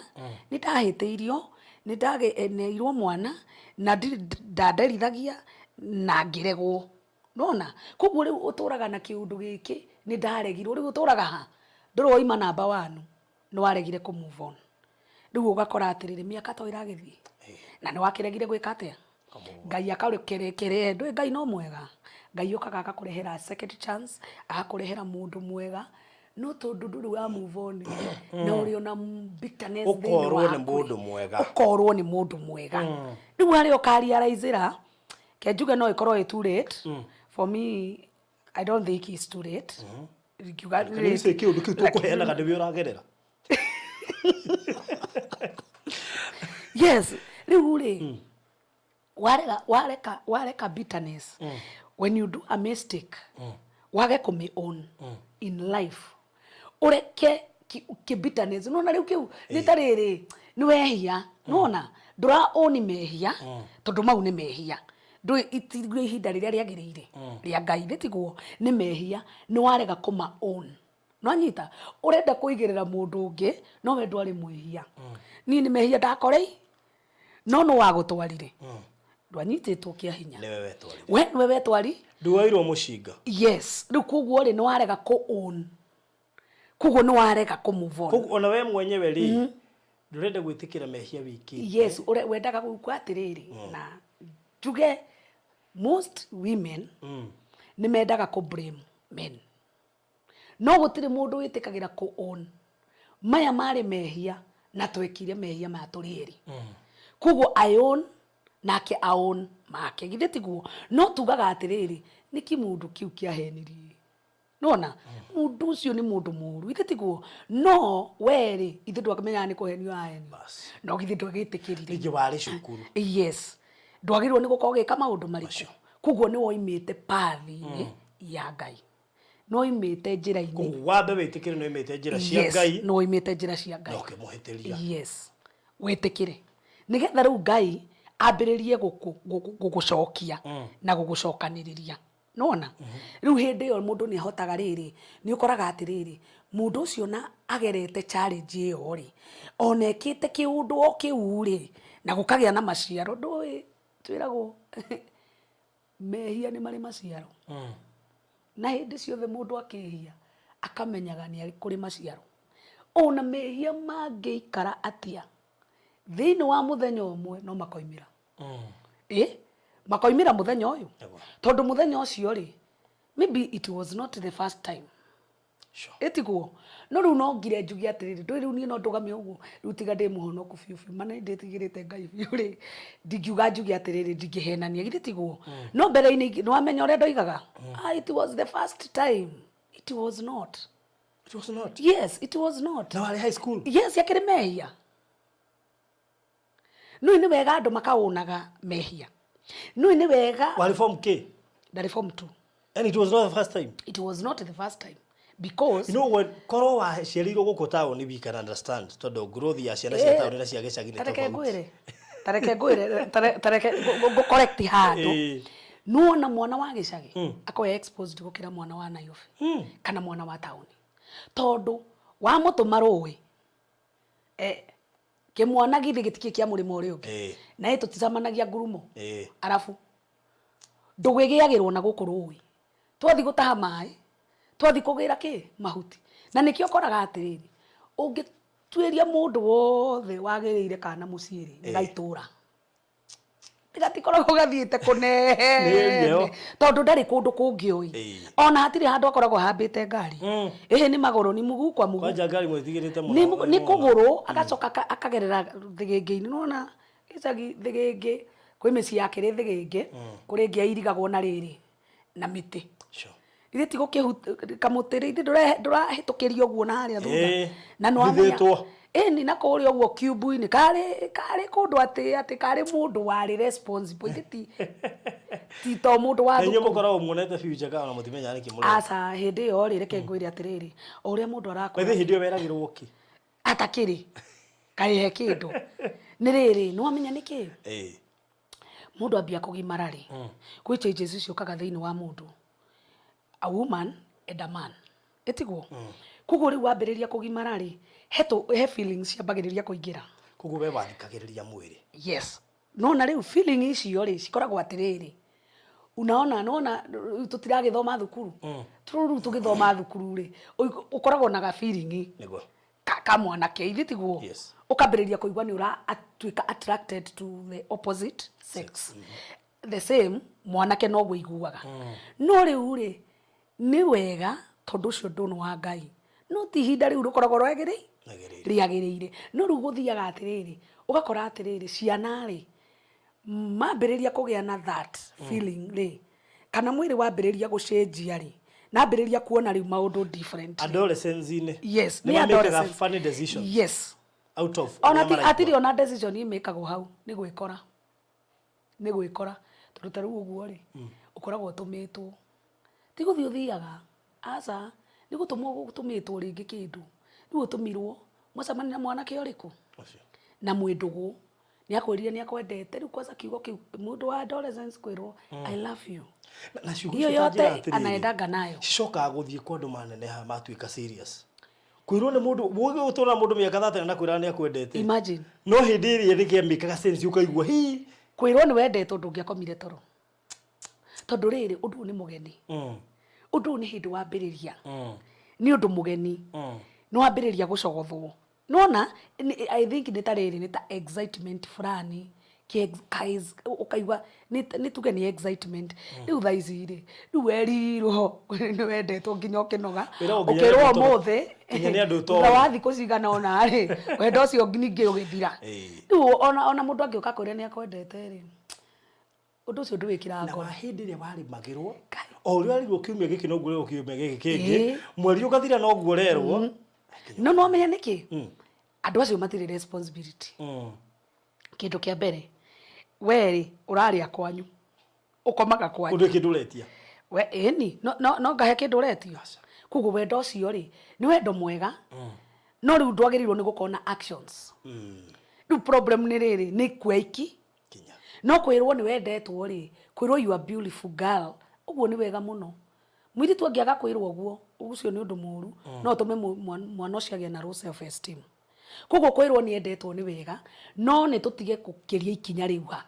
nĩ ndahĩtĩirio nĩ ndageneirwo mwana na ndanderithagia na ngĩregwo nona koguo rĩu ũtũraga na kĩũndũ gĩkĩ nĩ ndaregirwo rĩu ũtũraga ha ndũrĩ woima namba 1 nĩ waregire kũ move on rĩu ũgakora atĩrĩrĩ mĩaka to ĩragĩthiĩ na nĩ wakĩregire gwĩka atĩa Ngai akarekerehe ndũĩ Ngai no mwega Ngai okaga agakũrehera second chance agakũrehera mũndũ mwega no tondũ ndũrĩ wa move on na ũrĩ ona bitterness ũkorwo nĩ mũndũ mwega ũkorwo nĩ mũndũ mwega rĩu harĩa ũkarealize kenjuge no ĩkorwo too late for me I don't think it's too late nĩ kĩũndũ kĩu tũkũheanaga nĩwe ũragerera yes rĩu rĩ wareka bitterness when you do a mistake wage kũmĩ own in life ũreke bitterness nona rĩu kĩu nĩ tarĩrĩ nĩ wehia nona ndũra own mehia tondũ mau nĩ mehia ndũĩ ihinda rĩrĩa rĩagĩrĩire rĩa Ngai rĩtigwo nĩ mehia nĩ warega kũma own no anyita ũrenda kũigĩrĩra mũndũ ũngĩ no we ndwarĩ mwĩhia niĩ nĩ mehia ndakorei no wagũtwarire ndwanyitĩtwo kĩa hinya nĩwe wetwari ndũwairwo mũcinga yes rĩu koguo rĩ nĩ warega kũ own koguo nĩ warega kũ move on koguo ona we mwenyewe rĩ ndũrenda gwĩtĩkĩra mehia wiki yes wendaga gũkua atĩrĩrĩ na tuge most women nĩ mendaga kũ blame men no gũtirĩ mũndũ wĩtĩkagĩra kũ own maya marĩ mehia na twekire mehia ma tũrĩ erĩ koguo I own nake a own make githĩ tiguo no tugaga atĩrĩrĩ nĩki mũndũ kiu kĩahenirie nona mũndũ ũcio nĩ mũndũ mũru githĩ tiguo no werĩ ithe ndwakĩmenyaga nĩ kũhenio ahenio no githĩ ndwagĩtĩkĩrire ningĩ warĩ cukuru yes ndwagĩrĩirwo nĩ gũkorwo gĩka maũndũ maritũ koguo nĩ woimĩte pathi-inĩ ya Ngai no oimĩte njĩra-inĩ wambe wĩtĩkĩre no oimĩte njĩra cia Ngai no oimĩte njĩra cia Ngai ũkĩmũhĩtĩria yes wĩtĩkĩre nĩgetha rĩu Ngai ambĩrĩrie gũgũcokia na gũgũcokanĩrĩria nona rĩu hĩndĩ ĩyo mũndũ nĩ ahotaga rĩrĩ nĩ ũkoraga atĩrĩrĩ mũndũ ũcio na agerete challenge ĩyo rĩ ona ekĩte kĩũndũ o kĩu rĩ na gũkagĩa na maciaro ndũĩ twĩragwo mehia nĩ marĩ maciaro na hĩndĩ ciothe mũndũ akĩhia akamenyaga nĩ arĩ kũrĩ maciaro ona mehia mangĩikara atĩa thĩinĩ wa mũthenya ũmwe no makoimĩra makoimĩra mũthenya ũyũ tondũ mũthenya ũcio rĩ maybe it was not the first time ĩtigwo no rĩu no ngire njuge atĩrĩrĩ ndũĩ rĩu niĩ no ndũgame ũguo rĩu tiga ndĩ mũhonoku biũ biũ mana ndĩtigĩrĩte Ngai biũ rĩ ndingiuga njuge atĩrĩrĩ ndingĩhenania githĩ tigwo no mbere-inĩ nĩ wamenya ũrĩa ndoigaga it was the first time it was not yes it was not na warĩ high school yes yakĩrĩ mehia no nĩ wega andũ makaũnaga mehia no nĩ wega warĩ form K ndarĩ form 2 and it was not the first time the first time because you know what korwo waciarirwo gũkũ taũni we can understand tondũ growth ya ciana cia taũni na cia gĩcagi nĩ tofauti tareke ngũ-correct handũ nuona mwana wa gĩcagi akoya exposed gũkĩra mwana wa Nairobi kana mwana wa taũni tondũ wa mũtũma rũĩ kĩmwana githĩ gĩtikĩ kĩa mũrĩmo ũrĩa ũngĩ na tũticamanagia ngurumo arabu ndũgĩgĩagĩrwo na gũkũ rũĩ twathi gũtaha maĩ twathi kũgĩra kĩ mahuti na nĩkĩo ũkoraga atĩrĩrĩ ũngĩtuĩria mũndũ wothe wagĩrĩire kana mũciĩ rĩ gaitũra gatikoragwo gathiĩte kũnene tondũ ndarĩ kũndũ kũngĩoĩ ona hatirĩ handũ akoragwo hambĩte ngari nĩ magũrũ ni mũguu kwa mũguu kwanja ngari mwĩtigĩrĩte mũno nĩ kũgũrũ agacoka akagerera thĩgĩngĩ-inĩ nona gĩcagi thĩgĩngĩ kwĩ mĩciĩ yakĩrĩ thĩgĩngĩ kũrĩ ĩngĩ yairigagwo na rĩrĩ na mĩtĩ ithe ti kamũtĩrĩ ithe ndũrahĩtũkĩria ũguo na harĩa thutha na nĩwamenya ĩni na kũrĩa ũguo cube-inĩ karĩ kũndũ atĩ karĩ mũndũ warĩ responsible ithe ti to mũndũ wa thukuru nĩ mũkoragwo muonete future kana mũtimenyaga nĩkĩ mũreka aca hĩndĩ ĩyo rĩ reke ngwĩre atĩrĩrĩ o ũrĩa mũndũ arakũra hĩndĩ ĩyo weragĩrwo kĩ atakĩrĩ kaĩ he kĩndũ nĩ rĩrĩ nĩ wamenya nĩkĩ eh mũndũ ambia kũgimara rĩ kwĩ changes ciũkaga thĩinĩ wa mũndũ, a woman and a man etigwo koguo rĩu wambĩrĩria kũgimara rĩ he feelings ciambagĩrĩria kũingĩra, koguo we wathikagĩrĩria mwĩrĩ. yes no na rĩu feeling icio rĩ cikoragwo atĩrĩrĩ, unaona tutiragĩthoma thukuru rĩu tũgĩthoma thukuru rĩ ũkoragwo na ga feeling nĩguo kamwanake ithitiguo ukambĩrĩria kũigua nĩ ũratuĩka attracted to the opposite sex the same mwanake no guiguaga no rĩu rĩ nĩ wega tondũ ũcio ndũno wa Ngai no ti ihinda rĩu rũkoragwo rĩagĩrĩire no rĩu gũthiaga atĩrĩrĩ ũgakora atĩrĩrĩ ciana rĩ mambĩrĩria kũgĩa na that feeling rĩ kana mwĩrĩ wambĩrĩria gũcenjia rĩ nambĩrĩria kuona rĩu maũndũ different adolescence-inĩ yes nĩ adolescence funny decisions yes out of atiri ona decision imekagwo hau nĩ gwĩkora tondũ ta rĩu ũguo rĩ ũkoragwo ũtũmĩtwo ti gũthiĩ ũthiaga aca nĩ gũtũmĩtwo rĩngĩ kĩndũ rĩu ũtũmirwo mwacemania na mwanake ũrĩkũ na mwĩndũgũ nĩ akwĩrire nĩ akwendete rĩu kwanza kiugo kĩu mũndũ wa adolescence kwĩrwo I love you na hiyo yote anaendaga nayo cicokaga gũthiĩ kwa andũ maneneha matuĩka serious kwĩrwo nĩ mũndũ gũtũra mũndũ mĩaka 30 na kwĩra nĩ akwendete imagine no hĩndĩ ĩrĩa rĩkĩamĩkaga sense ũkaigua hi kwĩrwo nĩ wendetwo ndũngĩakomire toro tondũ rĩrĩ ũndũ nĩ mũgeni ũndũ nĩ hĩndĩ wambĩrĩria nĩ ũndũ mũgeni nĩ wambĩrĩria gũcogothwo nona I think nĩ ta rĩrĩ nĩ ta excitement fulani ukaigua nĩ tuge nĩ excitement rĩu thaa ici rĩ rĩu werirwo nĩ wendetwo nginya ũkĩnoga ũkĩrwo ũmũthĩ thutha wa thikũ cigana ona rĩ wendo ũcio ningĩ ũgĩthira rĩu ona mũndũ angĩũka kwĩra nĩ akwendete rĩ ũndũ ũcio ndũwĩkĩra ngoro na hĩndĩ ĩrĩa warĩmagĩrwo o ũrĩa warirwo kiumia gĩkĩ no guo kiumia gĩkĩ kĩngĩ mweri ũgathira no guo rerwo no menya nĩkĩ andũ acio matirĩ responsibility kĩndũ kĩa mbere we ũrarĩa kwanyu ũkomaga kwanyu ũndũ kĩndũ ũretia we ĩni no ngahe kĩndũ ũretio koguo wendo ũcio rĩ nĩ wendo mwega no rĩu ndwagĩrĩirwo nĩ gũkorwo na actions rĩu problem nĩ rĩrĩ nĩ kwaiki no kwĩrwo nĩ wendetwo rĩ kwĩrwo you are beautiful girl ũguo nĩ wega mũno mũirĩtu angĩaga kwĩrwo ũguo ũcio nĩ ũndũ mũru no ũtũme mwana ũcio agĩe na low self esteem koguo kwĩrwo nĩ endetwo nĩ wega no nĩ tũtige gũkĩria ikinya rĩu ha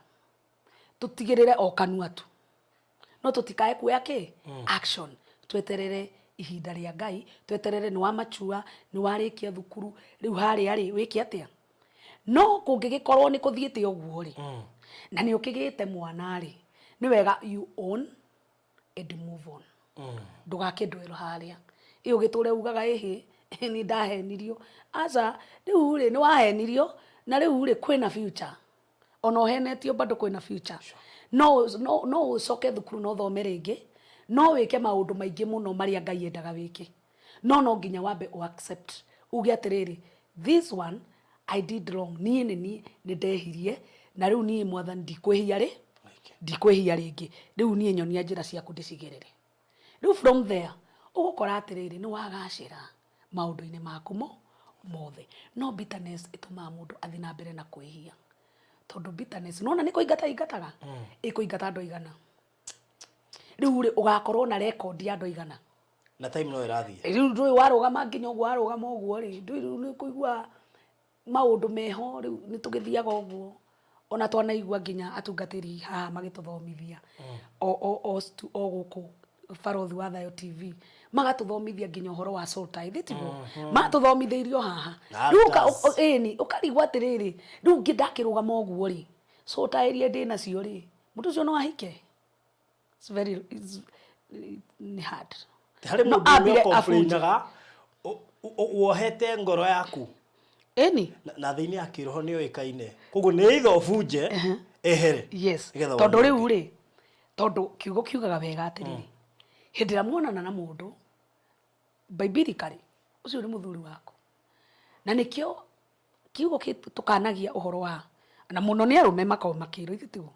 tũtigĩrĩre o kanua tu no tũtikae kuoya kĩ action tweterere ihinda rĩa Ngai tweterere nĩ wa machua nĩ warĩkia thukuru rĩu harĩa rĩ wĩke atĩa no kũngĩgĩkorwo nĩ kũthiĩte ũguo rĩ na nĩ ũkĩgĩte mwana rĩ nĩ wega you own and move on ndũgakĩndwĩrwo harĩa ĩyo gĩtũre ugaga ĩhĩ nĩ ndahenirio aca rĩu rĩ nĩ wahenirio na rĩu rĩ kwĩna future ona ũhenetio bado kwĩna future no ũcoke thukuru no thome rĩngĩ no wĩke maũndũ maingĩ mũno marĩa Ngai endaga wĩke no nginya wambe u accept uge atĩrĩrĩ this one I did wrong niĩ ndehirie na rĩu niĩ mwathani ndikwĩhia rĩngĩ rĩu niĩ nyonia njĩra ciaku ndĩcigĩrĩre rĩu from there ũgũkora atĩrĩrĩ nĩ wagacĩra maũndũ-inĩ maku mothe no bitterness ĩtũmaga mũndũ athiĩ na mbere na kwĩhia tondũ bitterness nona nĩ kũingataga ĩkũingata andũ aigana rĩu rĩ ũgakorwo na record ya andũ aigana na time no ĩrathiĩ rĩu ndũĩ warũgama nginya ũguo warũgama ũguo rĩ ndũĩ nĩ kũigua maũndũ meho rĩu nĩ tũgĩthiaga ũguo ona twanaigua nginya atungatĩri haha magĩtũthomithia o gũkũ Barothi wa Thayo TV magatũthomithia nginya ũhoro wa soul tithe tiguo matũthomithĩirio haha rĩu ũkarigwo atĩrĩrĩ rĩu ngĩ ndakĩrũgama ũguo rĩ soul tithe iria ndĩ nacio rĩ mũndũ ũcio no ahike ni hard harĩ mũndũ ũkomplainaga wohete ngoro yaku na thĩinĩ ya kĩroho nĩ yoĩkaine koguo nĩ either ũbunje ehere yes tondũ rĩu rĩ tondũ kiugo kiugaga wega atĩrĩrĩ hĩndĩ ĩrĩa muonana na mũndũ biblically ũcio nĩ mũthuri waku na nĩkĩo kiugo tũkanagia ũhoro wa na mũno nĩ arũme makao makĩrwo ithitiguo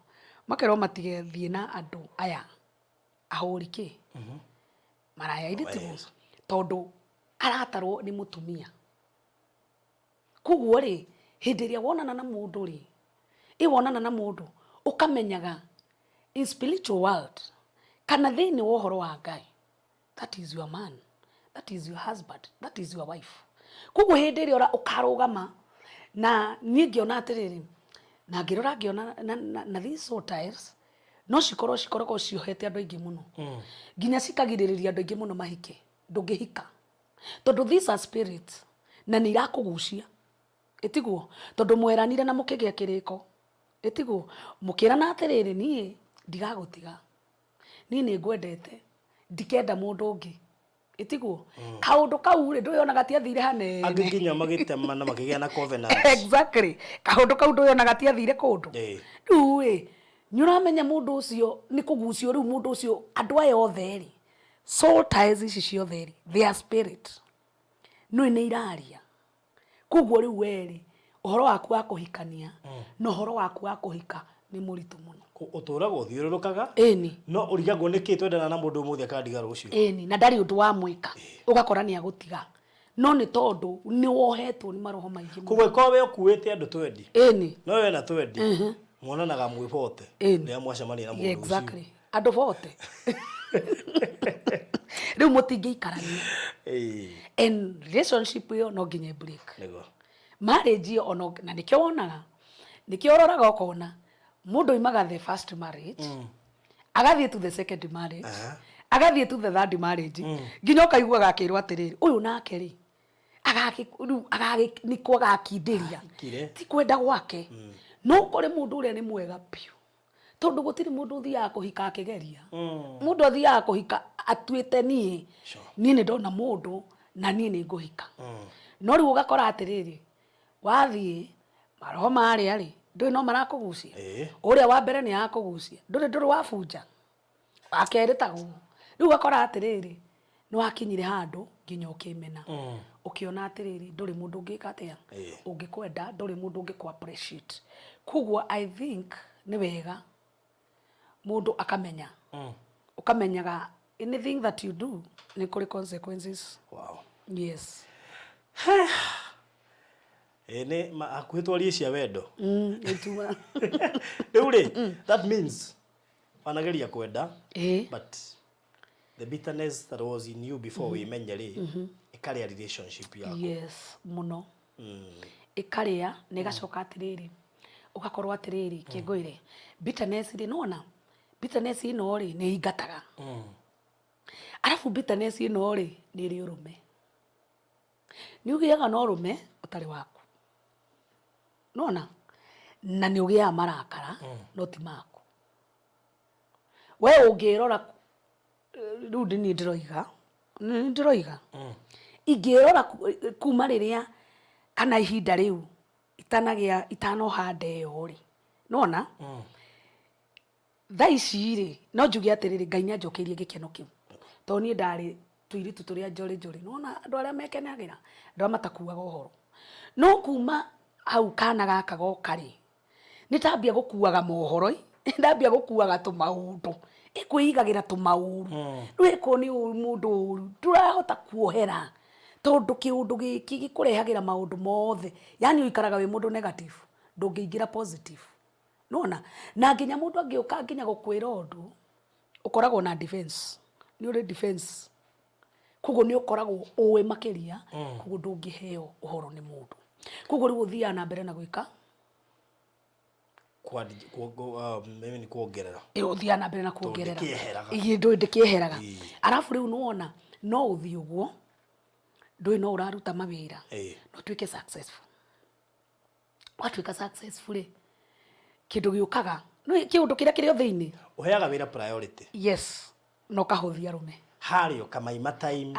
makerwo matigethiĩ na andũ aya ahũri kĩ maraya ithitiguo tondũ aratarwo nĩ mũtumia koguo rĩ hĩndĩ ĩrĩa wonana na mũndũ rĩ iwonana na mundu ukamenyaga in spiritual world kana thini wa uhoro wa Ngai, that is your man, that is your husband, that is your wife. Kuguo hindi ri ora ukarugama na niĩ ngĩona atĩrĩrĩ na ngĩrora ngĩona na these soul ties no cikoragwo ciohete andũ aingĩ mũno nginya cikagirĩrĩria andũ aingĩ mũno mahike ndũngĩhika tondũ these are spirits na nĩ irakũgucia ĩtiguo tondũ mweranire na mũkĩgĩa kĩrĩko ĩtiguo mũkĩrana atĩrĩrĩ niĩ ndigagũtiga niĩ nĩ ngwendete ndikenda mũndũ ũngĩ ĩtiguo kaũndũ kau rĩ ndũyona gatiathire hanene angĩ nginya magĩtema na makĩgĩa na covenant exactly kaũndũ kau ndũyona gatiathire kũndũ rĩu ĩ nĩ ũramenya mũndũ ũcio nĩ kũgucio rĩu mũndũ ũcio andũ aya othe rĩ soul ties ici ciothe rĩ their spirit nĩ iraria kuguo rĩu we rĩ ũhoro waku wa kũhikania na ũhoro waku wa kũhika nĩ mũritũ mũno ũtũraga ũthiũrũrũkaga no ũrigagwo nĩkĩ twendana na mũndũ ũmũthĩ akandiga rũciũ na ndarĩ ũndũ wa mwĩka ũgakora nĩ agũtiga no nĩ tondũ nĩ wohetwo nĩ maroho maingĩ kuguo ko we ũkuĩte andũ 20 no we na 20 mwonanaga mwĩ bote rĩrĩa mwacemania na mũndũ ũcio exactly andũ bote rĩu mũtingĩikarania and relationship ĩyo no nginya break marriage ĩyo ona na nĩkĩo wonaga nĩkĩo ũroraga ũkona mũndũ oimaga the first marriage agathiĩ to the second marriage agathiĩ to the third marriage nginya ũkaigua gakĩrwo atĩrĩrĩ ũyũ nake rĩ nĩko agakindĩria ti kwenda gwake no kũrĩ mũndũ ũrĩa nĩ mwega biũ tondũ gũtirĩ mũndũ ũthiaga kũhika akĩgeria mũndũ athiaga kũhika atuĩte niĩ nĩ ndona mũndũ na niĩ nĩ ngũhika no rĩu ũgakora atĩrĩrĩ wathiĩ maroho marĩa rĩ ndũĩ no marakũgucia ũrĩa wa mbere nĩ akũgucia ndũrĩ wabunja wakerĩ taguo rĩu ũgakora atĩrĩrĩ nĩ wakinyire handũ nginya ũkĩmena ũkĩona atĩrĩrĩ ndũrĩ mũndũ ũngĩka atĩa ũngĩkwenda ndũrĩ mũndũ ũngĩkũ appreciate kuguo I think nĩ wega mũndũ akamenya ũkamenyaga anything that you do nĩ kũrĩ consequences. Wow. Yes. Ene akuitwarie cia wendo Ituma. Rĩu rĩ that means wanageria kwenda but the bitterness that was in you before we menye rĩ ĩkarĩa relationship yako. Yes mũno ĩkarĩa na ĩgacoka atĩrĩrĩ ũgakorwo atĩrĩrĩ kĩngũire bitterness rĩ nona bitterness ĩno rĩ nĩ ingataga arabu bitterness ĩno rĩ nĩ ĩrĩ ũrũme nĩ ũgĩaga na ũrũme ũtarĩ waku nona na nĩ ũgĩaga marakara no ti maku we ũngĩrora rĩu nĩ ndĩroiga ingĩrora kuma rĩrĩa kana ihinda rĩu itanohanda ĩyo rĩ nona thaa ici rĩ no njuge atĩrĩrĩ Ngai nĩ anjokeirie gĩkeno kĩu tondũ niĩ ndarĩ tũiritu tũrĩa njorĩ nona andũ arĩa mekenagĩra andũ arĩa matakuaga ũhoro no kuma hau kana gaka goka rĩ nĩ tambia gũkuaga mohoro ndambia gũkuaga tũmaũndũ ĩkwĩigagĩra tũmaũru rĩu ĩkwo nĩ mũndũ ũru ndũrahota kuohera tondũ kĩũndũ gĩkĩ gĩkũrehagĩra maũndũ mothe yani ũikaraga wĩ mũndũ negative ndũngĩingĩra positive nona na nginya mũndũ angĩũka nginya gũkwĩra ũndũ ũkoragwo na defense nĩ ũrĩ defense kuguo nĩ ũkoragwo ũĩ makĩria kuguo ndũngĩheo ũhoro nĩ mũndũ kuguo rĩu ũthiaga na mbere na gwĩka mimi ni kuongerera ũthiaga na mbere na kuongerera ndĩkĩeheraga arabu rĩu nĩwona no ũthiĩ ũguo ndũĩ no ũraruta mawĩra no tuĩke successful watuĩka successful rĩ kĩndũ gĩũkaga kĩũndũ kĩrĩa kĩrĩ o thĩinĩ ũheaga wĩra priority. Yes no kahũthia rũme harĩo kamaima time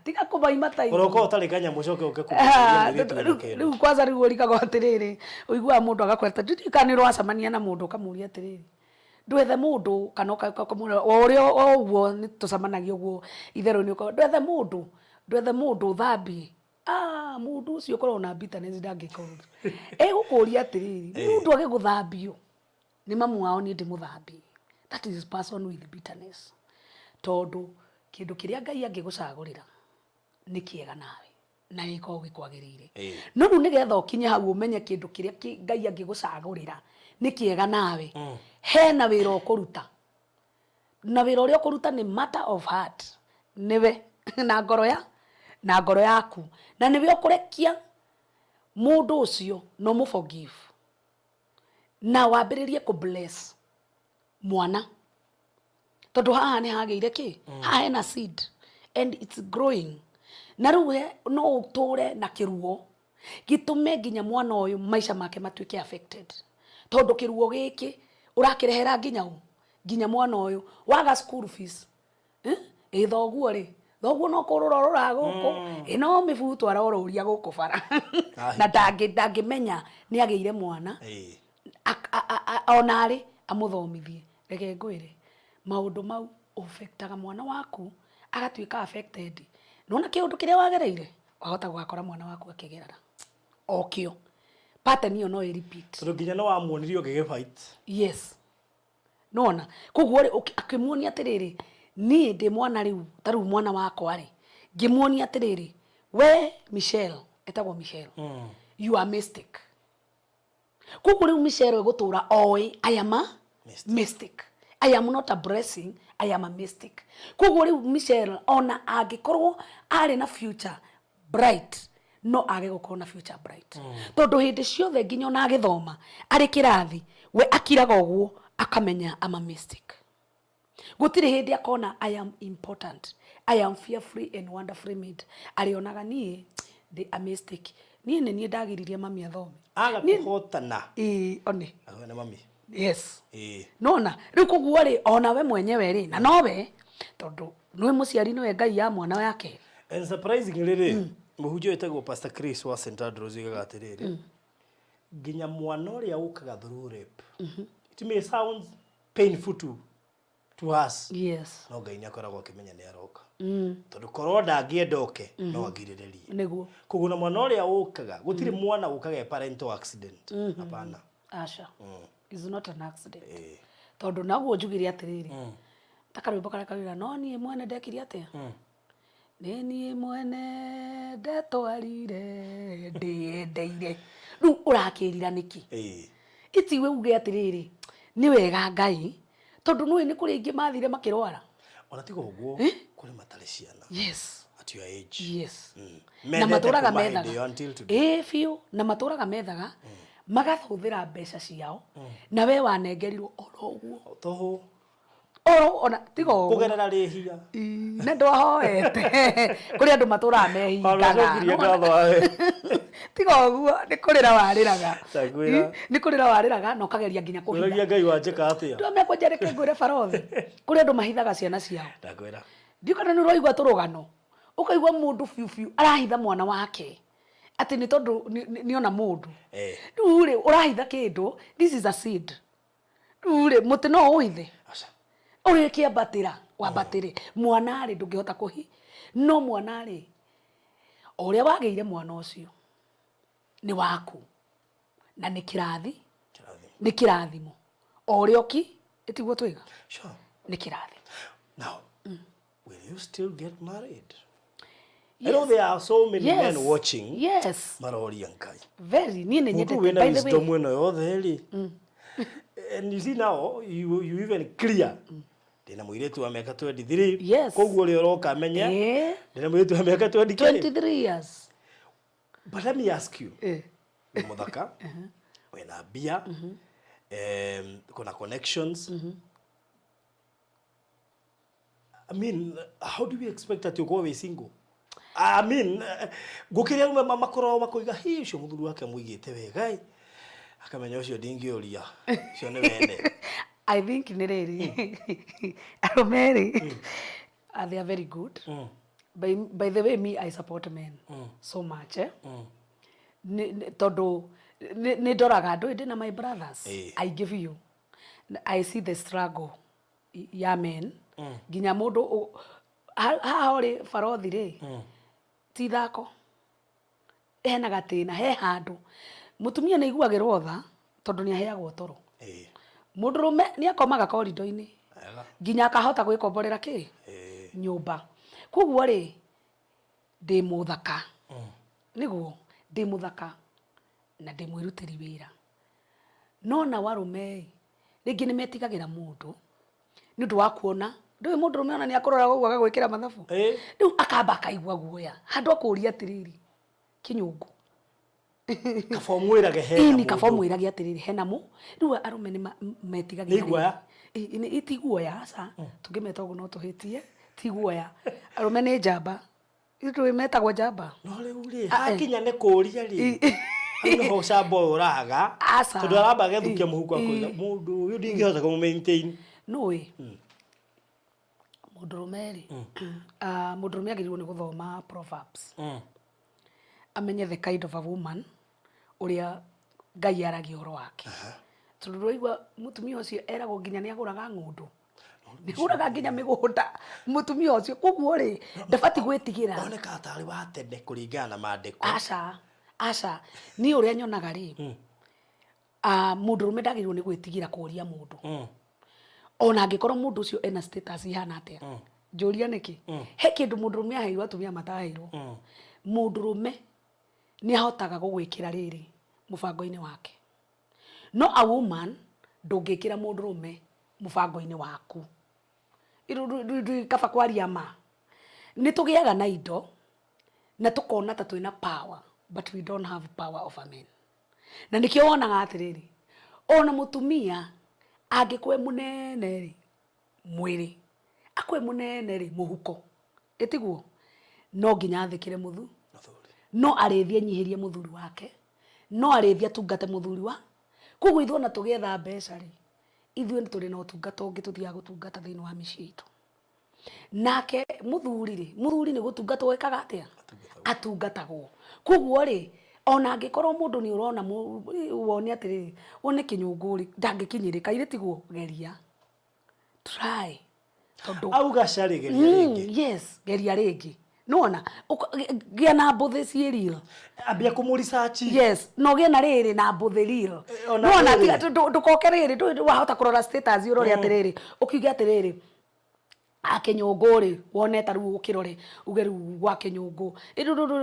tiga kũmaima time ũroko ũtarĩ kanya mũcoke ũkekũmũria rĩu kwanza rĩu ũrigagwo atĩrĩrĩ ũiguaga mũndũ agakweta kana nĩ ũracemania na mũndũ ũkamũria atĩrĩrĩ ndwethe mũndũ kana ũkamũria ũrĩa ũguo nĩ tũcemanagia ũguo itherũ nĩ ũkorwo ndwethe mũndũ thambie mũndũ ũcio ũkorwo na bitterness ndangĩka ũndũ gũkũria atĩrĩrĩ mũndũ agĩgũthambio nĩ mamu wao niĩ ndĩmũthambie that is person with bitterness tondũ kĩndũ kĩrĩa Ngai angĩgũcagũrĩra nĩ kĩega nawe na gĩkoragwo gĩkwagĩrĩire no rĩu nĩgetha ũkinye hau ũmenye kĩndũ kĩrĩa Ngai angĩgũcagũrĩra nĩ kĩega nawe hena wĩra ũkũruta na wĩra ũrĩa ũkũruta nĩ matter of heart nĩwe na ngoro yaku na nĩwe ũkũrekia mũndũ ũcio no mũ forgive na wambĩrĩrie kũ bless mwana tondũ haha nĩ hagĩire kĩ haha hena seed and it's growing na rĩu no ũtũre na kĩruo gĩtũme nginya mwana ũyũ maica make matuĩke affected tondũ kĩruo gĩkĩ ũrakĩrehera nginya mwana ũyũ waga school fees thoguo rĩ thoguo no kũrũra gũkũ no mĩbuto arorũria gũkũ bara na ndangĩmenya nĩ agĩire mwana onarĩ amũthomithie reke ngwĩre maũndũ mau affectaga mwana waku agatuĩka affected nona kĩũndũ kĩrĩa wagereire wahota gũgakora mwana waku akĩgerera okĩo pattern ĩyo no repeat tondũ nginya no wamuonirio ũkĩge fight yes nona koguo akĩmuonia atĩrĩrĩ niĩ ndĩ mwana rĩu tarĩu mwana wakwa rĩ ngĩmuonia atĩrĩrĩ we Michelle etagwo Michelle you are mistake koguo rĩu Michelle gũtũra oĩ I am a mistake I am not a blessing I am a mistake koguo rĩu Michelle ona angĩkorwo arĩ na future bright no age gũkorwo na future bright tondũ hĩndĩ ciothe nginya ona agĩthoma arĩ kĩrathi we akiraga ũguo akamenya I'm a mistake gũtirĩ hĩndĩ akona I am important I am fearfully and wonderfully made arĩonaga niĩ ndĩ a mistake niĩ nĩ niĩ ndagiririe mami athome agakũhotana one agwena mami yes nona rĩu koguo rĩ ona we mwenyewe rĩ na nowe tondũ nĩwe mũciari nĩwe ngai ya mwana wake and surprisingly rĩ mũhunjia wĩtagwo Pastor Chris wa St Andrews igaga atĩrĩrĩ nginya mwana ũrĩa ũkaga through rape it may sound painful to us yes no ngai nĩ akoragwo akĩmenya nĩ aroka tondũ korwo ndangĩenda oke no agirĩrĩrie nĩguo koguo na mwana ũrĩa ũkaga gũtirĩ mwana ũkaga parental accident hapana asha is not an accident tondũ naguo njugire atĩrĩrĩ takarwĩmbo karĩa kawĩra no niĩ mwene ndekire atĩa nĩ niĩ mwene ndetwarire ndĩendeire rĩu ũrakĩrira nĩkĩ itiwe uge atĩrĩrĩ nĩ wega ngai tondũ nũĩ nĩ kũrĩ ingĩ mathire makĩrwara ona tiga ũguo kũrĩ matarĩ ciana yes at your age yes na matũraga methaga biũ na matũraga methaga magathũthĩra mbeca ciao na we wanengerirwo oro ũguo toho ona tiga ũguo kũgerera rĩhia nĩ ndwahoete kũrĩ andũ matũraga mehingaga tiga ũguo nĩ kũrĩra warĩraga nĩ kũrĩra warĩraga na ũkageria nginya kũhitha ngai wanjĩka atĩa ndũmekwo njereke ngwĩre barothi kũrĩ andũ mahithaga ciana ciao ndakwĩra ndikana nĩ ũraigua tũrũgano ũkaigua mũndũ biũ arahitha mwana wake atĩ nĩ tondũ nĩ ona mũndũ rĩu rĩ ũrahitha kĩndũ this is a seed rĩu rĩ mũtĩ no ũhithe ũrĩ kĩambatĩra wambatĩre mwana rĩ ndũngĩhota kũhi no mwana rĩ ũrĩa wagĩire mwana ũcio nĩ waku na nĩ kĩrathimo ũrĩa ũki ĩtiguo twĩga nĩ kĩrathimo now will you still get married? Yes. I know there are so many men watching. Yes. Maroria nkai. Very. Niĩ nĩ nyendete. By the way. Wisdom ĩno yothe rĩ. And you see now, you even clear. Ndĩna mũirĩtu wa mĩaka 23. Yes. Koguo rĩ ũroka menye. Ndĩna mũirĩtu wa mĩaka 23 years. But let me ask you. Nĩ mũthaka. Wĩna mbia. Kuna connections. I mean, how do we expect that you go away single? I mean, gũkĩrĩa umwe makorwo makoiga hi ũcio mũthuri wake mũigĩte wega akamenya ũcio ndingĩũria ũcio nĩ wene. I think nĩ rĩrĩ arũme they are very good. By the way, me I support men so much tondũ nĩ ndoraga andũ ndĩ na my brothers. I give you, I see the struggle ya men nginya mũndũ haha ũrĩ barothi rĩ ti thako hena gatĩna he handũ mũtumia nĩ aiguagĩrwo tha tondũ nĩ aheagwo toro mũndũrũme nĩ akomaga korido-inĩ nginya akahota gwĩkomborera kĩ nyũmba koguo rĩ ndĩ mũthaka nĩguo ndĩ mũthaka na ndĩ mwĩrutĩri wĩra no na warume ringi ni metigagira mundu ni ndu wa kuona ndu mundu rume ona ni akorora gwo agagwikira mathabu riu akamba akaigua guoya handu akuria atiriri Kinyungu kabomwirage hena ni kabomwirage atiriri hena mu riu arume ni metigagira ni guoya ni itiguoya asa tungimeta uguo no tuhitie tiguoya arume ni njamba itu metagwo njamba no riu ri hakinya ni kuria ri no camba uraga tondu aramba gethukia muhuko akoiga mundu uyu ndingihota ku maintain no we mundurume ri mundurume agirwo ni guthoma proverbs amenye the kind of a woman uria Ngai aragia oro wake tondu roigwa mutumia ucio eragwo nginya ni aguraga ngundu ni guraga nginya migunda mutumia ucio koguo ri ndabati gwitigira oneka atari wa tene kuringana na maandiko aca ni uria nyonaga ri mundurume ndagirwo ni gwitigira kuria mundu ona angikorwo mundu ucio ena status ihana atia njuria niki he kindu mundurume aheirwo atumia mataheirwo mundurume ni ahotaga gugwikira riri mubango-ini wake no a woman ndungikira mundurume mubango-ini waku kaba kwaria ma ni tugiaga na indo na tukona ta twina power but we don't have power of a man na nikio wonaga atiriri ona mutumia angikwe munene ri mwiri akwe munene ri muhuko itiguo no nginya athikire muthu no arethie nyihirie muthuri wake no arethie tungate muthuri wa koguo ithuo na tugetha mbeca ri ithuo ni turi na utungata ungi tuthia gutungata thiini wa micii itu nake muthuri ni gutungata wekaga atia atungatagwo koguo ri ona angikorwo mundu ni urona wone atiri wone Kinyungu ri ndangikinyirika ire tiguo geria try tondu auga cari geria ringi yes geria ringi nona gia na mbuthi ciiril ambia kumu research yes no gia na riri na mbuthi ril nona ndukoke riri wahota kurora status urore atiriri ukiuga atiriri Kinyungu ri wone ta riu ukirore uge riu gwa Kinyungu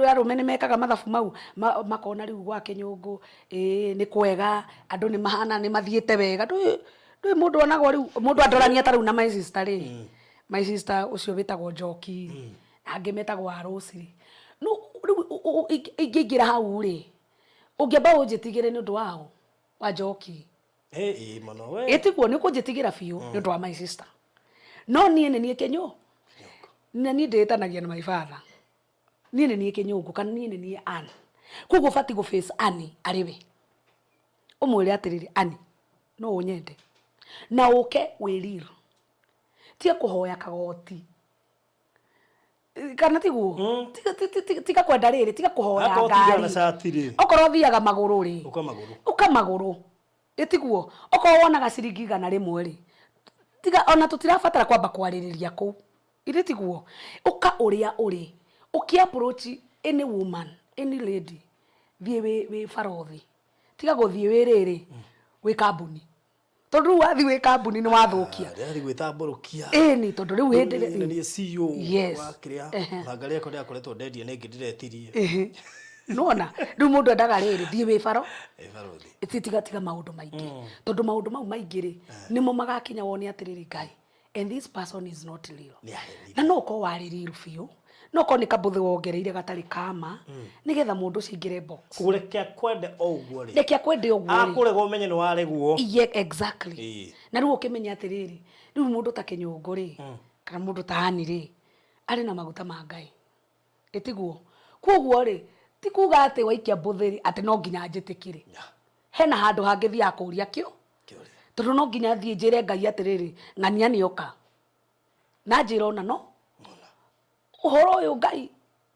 arume ni mekaga mathabu mau makona riu gwa Kinyungu ni kwega andu ni mahana ni mathiete wega ndui mundu onagwo riu mundu andorania ta riu na my sister ri my sister ucio bitagwo Njoki angi metagwo Arosiri no ingiingira hau ri ungiamba unjitigire ni undu wao wa Njoki mono we itiguo ni kunjitigira biu ni undu wa my sister no nie ni Kinyungu na ni ndetanagia na my father nie ni Kinyungu kana nie ni Ann koguo fati go face Ann ariwe umwire atiriri Ann no unyende na uke wiriro tia kuhoya kagoti kana tiguo tiga kwenda riri tiga kuhoya ngari okorwo thiaga maguru ri uka maguru itiguo okorwo wonaga ciringi 100 ri tiga ona tutirabatara kwamba kwaririria ku iritiguo uka uria uri uki approach any woman any lady thie we farothi tiga guthie wiriri we kambuni tondu wathi we kambuni ni wathukia ari gwitambũrũkia ni tondu riu hindi ni CEO yes kiria ngari yako ni akoretwo ndendia ni ngidiretirie nona riu mundu endaga riri thie we faro tiga maundu maingi tondu maundu mau maingi ri nimo magakinya wone atiriri Ngai and this person is not real na no ko wari real fiu no ko ni kabuthe wongereire gatari kama nigetha mundu cingire box kurekia kwende oguo ri rekia kwende oguo ri akurega umenye ni wareguo exactly na riu ukimenya atiriri riu mundu ta Kinyungu ri kana mundu ta Ann ri ari na maguta ma Ngai itiguo koguo ri tikuga ati waikia mbuthiri ati no nginya njitikire hena handu hangithia kuria kio tondu no nginya thie njire Ngai atiriri ng'ania ni oka na njira ona no uhoro uyu Ngai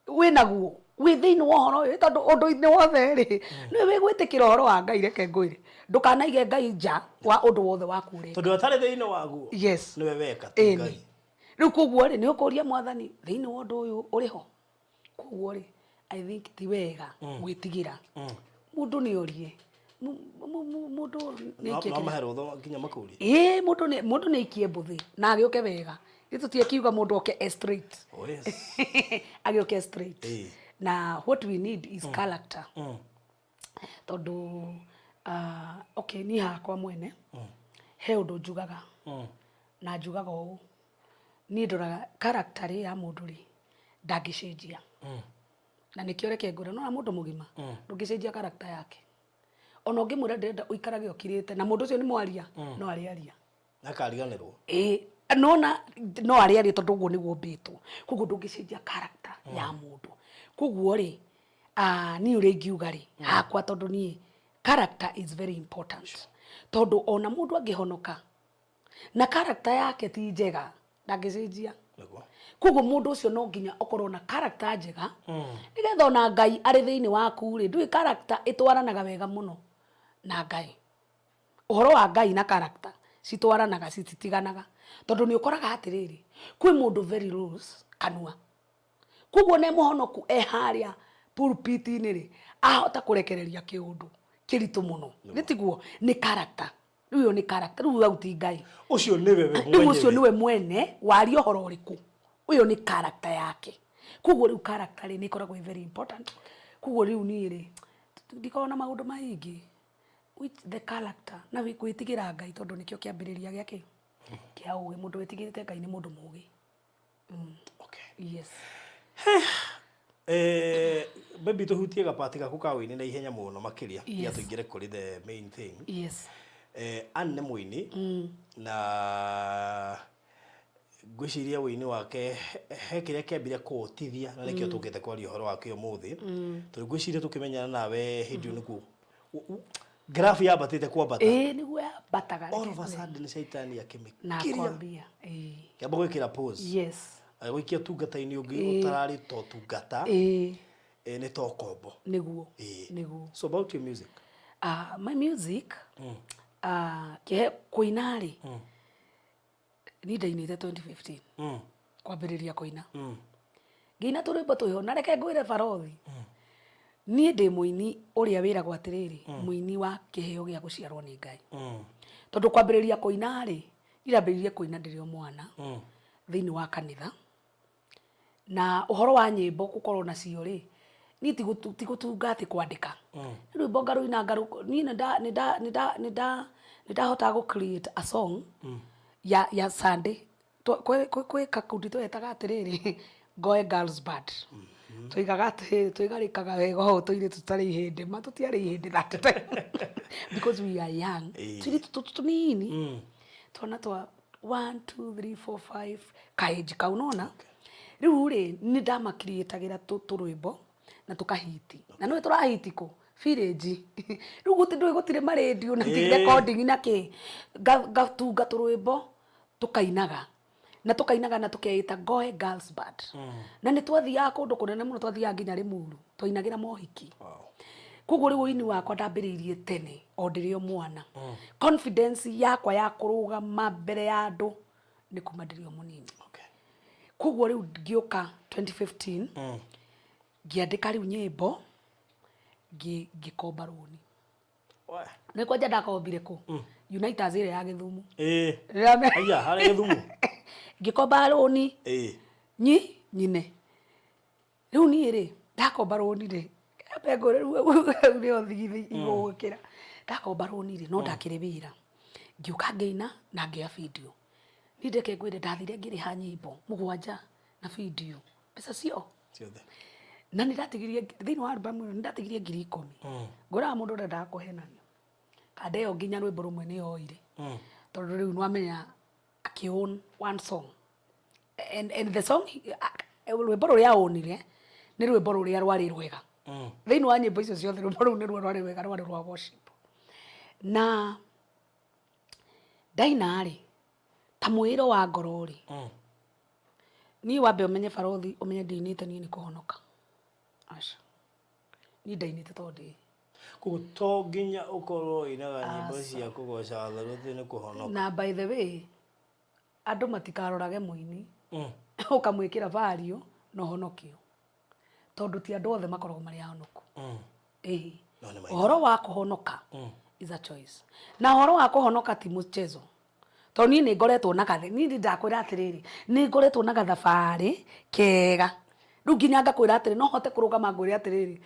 winaguo wi thiini wa uhoro uyu tondu undu-ini wothe ri ni wi gwitikira uhoro wa Ngai reke ngwire ndukanaige Ngai nja wa undu wothe waku ri tondu atari thiini waguo yes ni we weka tu Ngai riu koguo ri ni ukuria mwathani thiini wa undu uyu uriho koguo ri I think ti wega gwitigira mundu ni orie mundu ni ikike no mahero tho nginya makuri mundu ni ikie mbuthi na agioke wega itutie kiuga mundu oke straight oh yes agioke straight na what we need is character tondu Okay, ni hakwa mwene he undu njugaga na njugaga ũũ ni ndoraga character ya mũndũ ri ndangĩcenjia na nĩkĩo reke ngũre no mũndũ mũgima ndũngĩcenjia character yake ona ũngĩmwĩra ndĩrenda ũikarage ũkirĩte na mũndũ ũcio nĩ mwaria no arĩaria akariganĩrwo no arĩaria tondũ ũguo nĩguo mbĩtwo koguo ndũngĩcenjia character ya mũndũ koguo rĩ niĩ ũrĩa ingiuga rĩ hakwa tondũ niĩ character is very important tondu ona mũndũ angĩhonoka na character yake ti njega ndangĩcenjia koguo mũndũ ũcio no nginya ũkorwo na character njega nĩgetha ona Ngai arĩ thĩinĩ waku rĩ ndũĩ character ĩtwaranaga wega mũno na Ngai ũhoro wa Ngai na character citwaranaga cititiganaga tondu nĩ ũkoraga atĩrĩrĩ kwĩ mũndũ very loose kanua koguo nĩ mũhonoku harĩa pulpit-inĩ rĩ ahota kũrekereria kĩũndũ kĩritũ mũno nĩtiguo nĩ character rĩu nĩ character rĩu au ti Ngai ũcio nĩwe mwenyewe ũcio nĩwe mwene wari ũhoro ũrĩkũ ũyũ nĩ character yake koguo rĩu character nĩ ikoragwo very important koguo rĩu niĩ rĩ ndikoragwo na maũndũ maingĩ with the character na gwĩtigĩra Ngai tondũ nĩkĩo kĩambĩrĩria gĩake kĩa ũgĩ mũndũ wĩtigĩrĩte Ngai nĩ mũndũ mũgĩ okay yes baby tuhutie gapati gaku ka wĩini na ihenya mũno makĩria ya tũingĩre kũrĩ the main thing yes Anne nĩ mũini na ngwĩciria wĩini wake he kĩrĩa kĩambire kũhotithia na nĩkĩo tũngĩte kwaria ũhoro wake ũmũthĩ tondũ ngwĩciria tũkĩmenyana nawe hĩndĩ nĩkuo graph yabatĩte kwambata nĩguo yambataga all of a sudden shaitani yakĩmĩkiria nakwambia kĩamba gwĩkĩra pause yes agĩikia tungata-inĩ ũngĩ ũtararĩ to tungata nĩ to kombo nĩguo so about your music my music kũina rĩ ni ndainĩte 2015 kwambĩrĩria kũina ngĩina tũrĩmbo tũhĩo na reke ngwĩre Barothi niĩ ndĩ mũini ũrĩa wĩragwo atĩrĩrĩ mũini wa kĩheo gĩa gũciarwo nĩ Ngai tondũ kwambĩrĩria kũina rĩ ndambĩrĩirie kũina ndĩrĩ o mwana thĩinĩ wa kanitha na ũhoro wa nyĩmbo gũkorwo nacio rĩ ni tigũtunga atĩ kwandĩka rwĩmbo ngarũina niĩ nĩndahota gũ create a song ya Sunday kwĩ kakundi twetaga atĩrĩrĩ Goe Girls Band tũigaga atĩrĩrĩ tũigarĩkaga wega ho tũirĩ tũtarĩ ihĩndĩ ma tũtiarĩ ihĩndĩ that time because we are young tũirĩ tũnini twana twa 1 2 3 4 5 kaĩnji kau nona rĩu rĩ nĩ ndamakiriĩtagĩra tũrwĩmbo na tũkahiti na nĩ tũrahiti kũ village rĩu gũtirĩ ma radio na recording na kĩ gatunga tũrwĩmbo tũkainaga na tũkeita Goe Girls Band na nĩ twathiaga kũndũ kũnene mũno twathiaga nginya Limuru twainagĩra mohiki koguo rĩu ũini wakwa ndambĩrĩirie tene o ndĩrĩ o mwana confidence yakwa ya kũrũgama mbere ya andũ nĩ kuma ndĩrĩ o mũnini koguo rĩu ngĩũka 2015 ngĩandĩka rĩu nyĩmbo ngĩkomba rũni nĩ kwanja ndakombire kũ Unitas ĩrĩa ya Gĩthumu aya harĩ Gĩthumu ngĩkomba rũni nyine rĩu niĩ rĩ ndakomba rũni rĩ pengo rĩu nĩo thigithi igũgũkĩra ndakomba rũni rĩ no ndakĩrĩ wĩra ngĩũka ngĩina na ngĩoya video niĩ ndeke ngwĩre ndathire ngĩrĩha nyĩmbo 7 na video mbeca ciothe na nĩ ndatigirie thĩinĩ wa album ĩyo nĩ ndatigirie 10,000 ngũraga mũndũ ũrenda kũhenania kanda ĩyo nginya rwĩmbo rũmwe nĩ yoire tondũ rĩu nĩwamenya akĩown one song and the song rwĩmbo rũrĩa onire nĩ rwĩmbo rũrĩa rwarĩ rwega thĩinĩ wa nyĩmbo icio ciothe rwĩmbo rũu nĩruo rwarĩ rwega rwarĩ rwa worship na ndaina rĩ ta mwĩro wa ngoro rĩ niĩ wambe ũmenye Barothi ũmenye ndĩinĩte niĩ nĩ kũhonoka aca niĩ ndainĩte tondũ koguo to nginya ũkorwo inaga nyĩmbo cia kũgoca Barothi nĩ kũhonoka na by the way andũ matikarorage mũini ũkamwĩkĩra value na ũhonokio tondũ ti andũ othe makoragwo marĩ ahonoku ũhoro wa kũhonoka is a choice na ũhoro wa kũhonoka ti mchezo tondũ niĩ nĩ ngoretwo na gathe niĩ ndakwĩra atĩrĩrĩ nĩ ngoretwo na gathabarĩ kega rĩu nginya ngakwĩra atĩrĩ no hote kũrũgama ngwĩre atĩrĩrĩ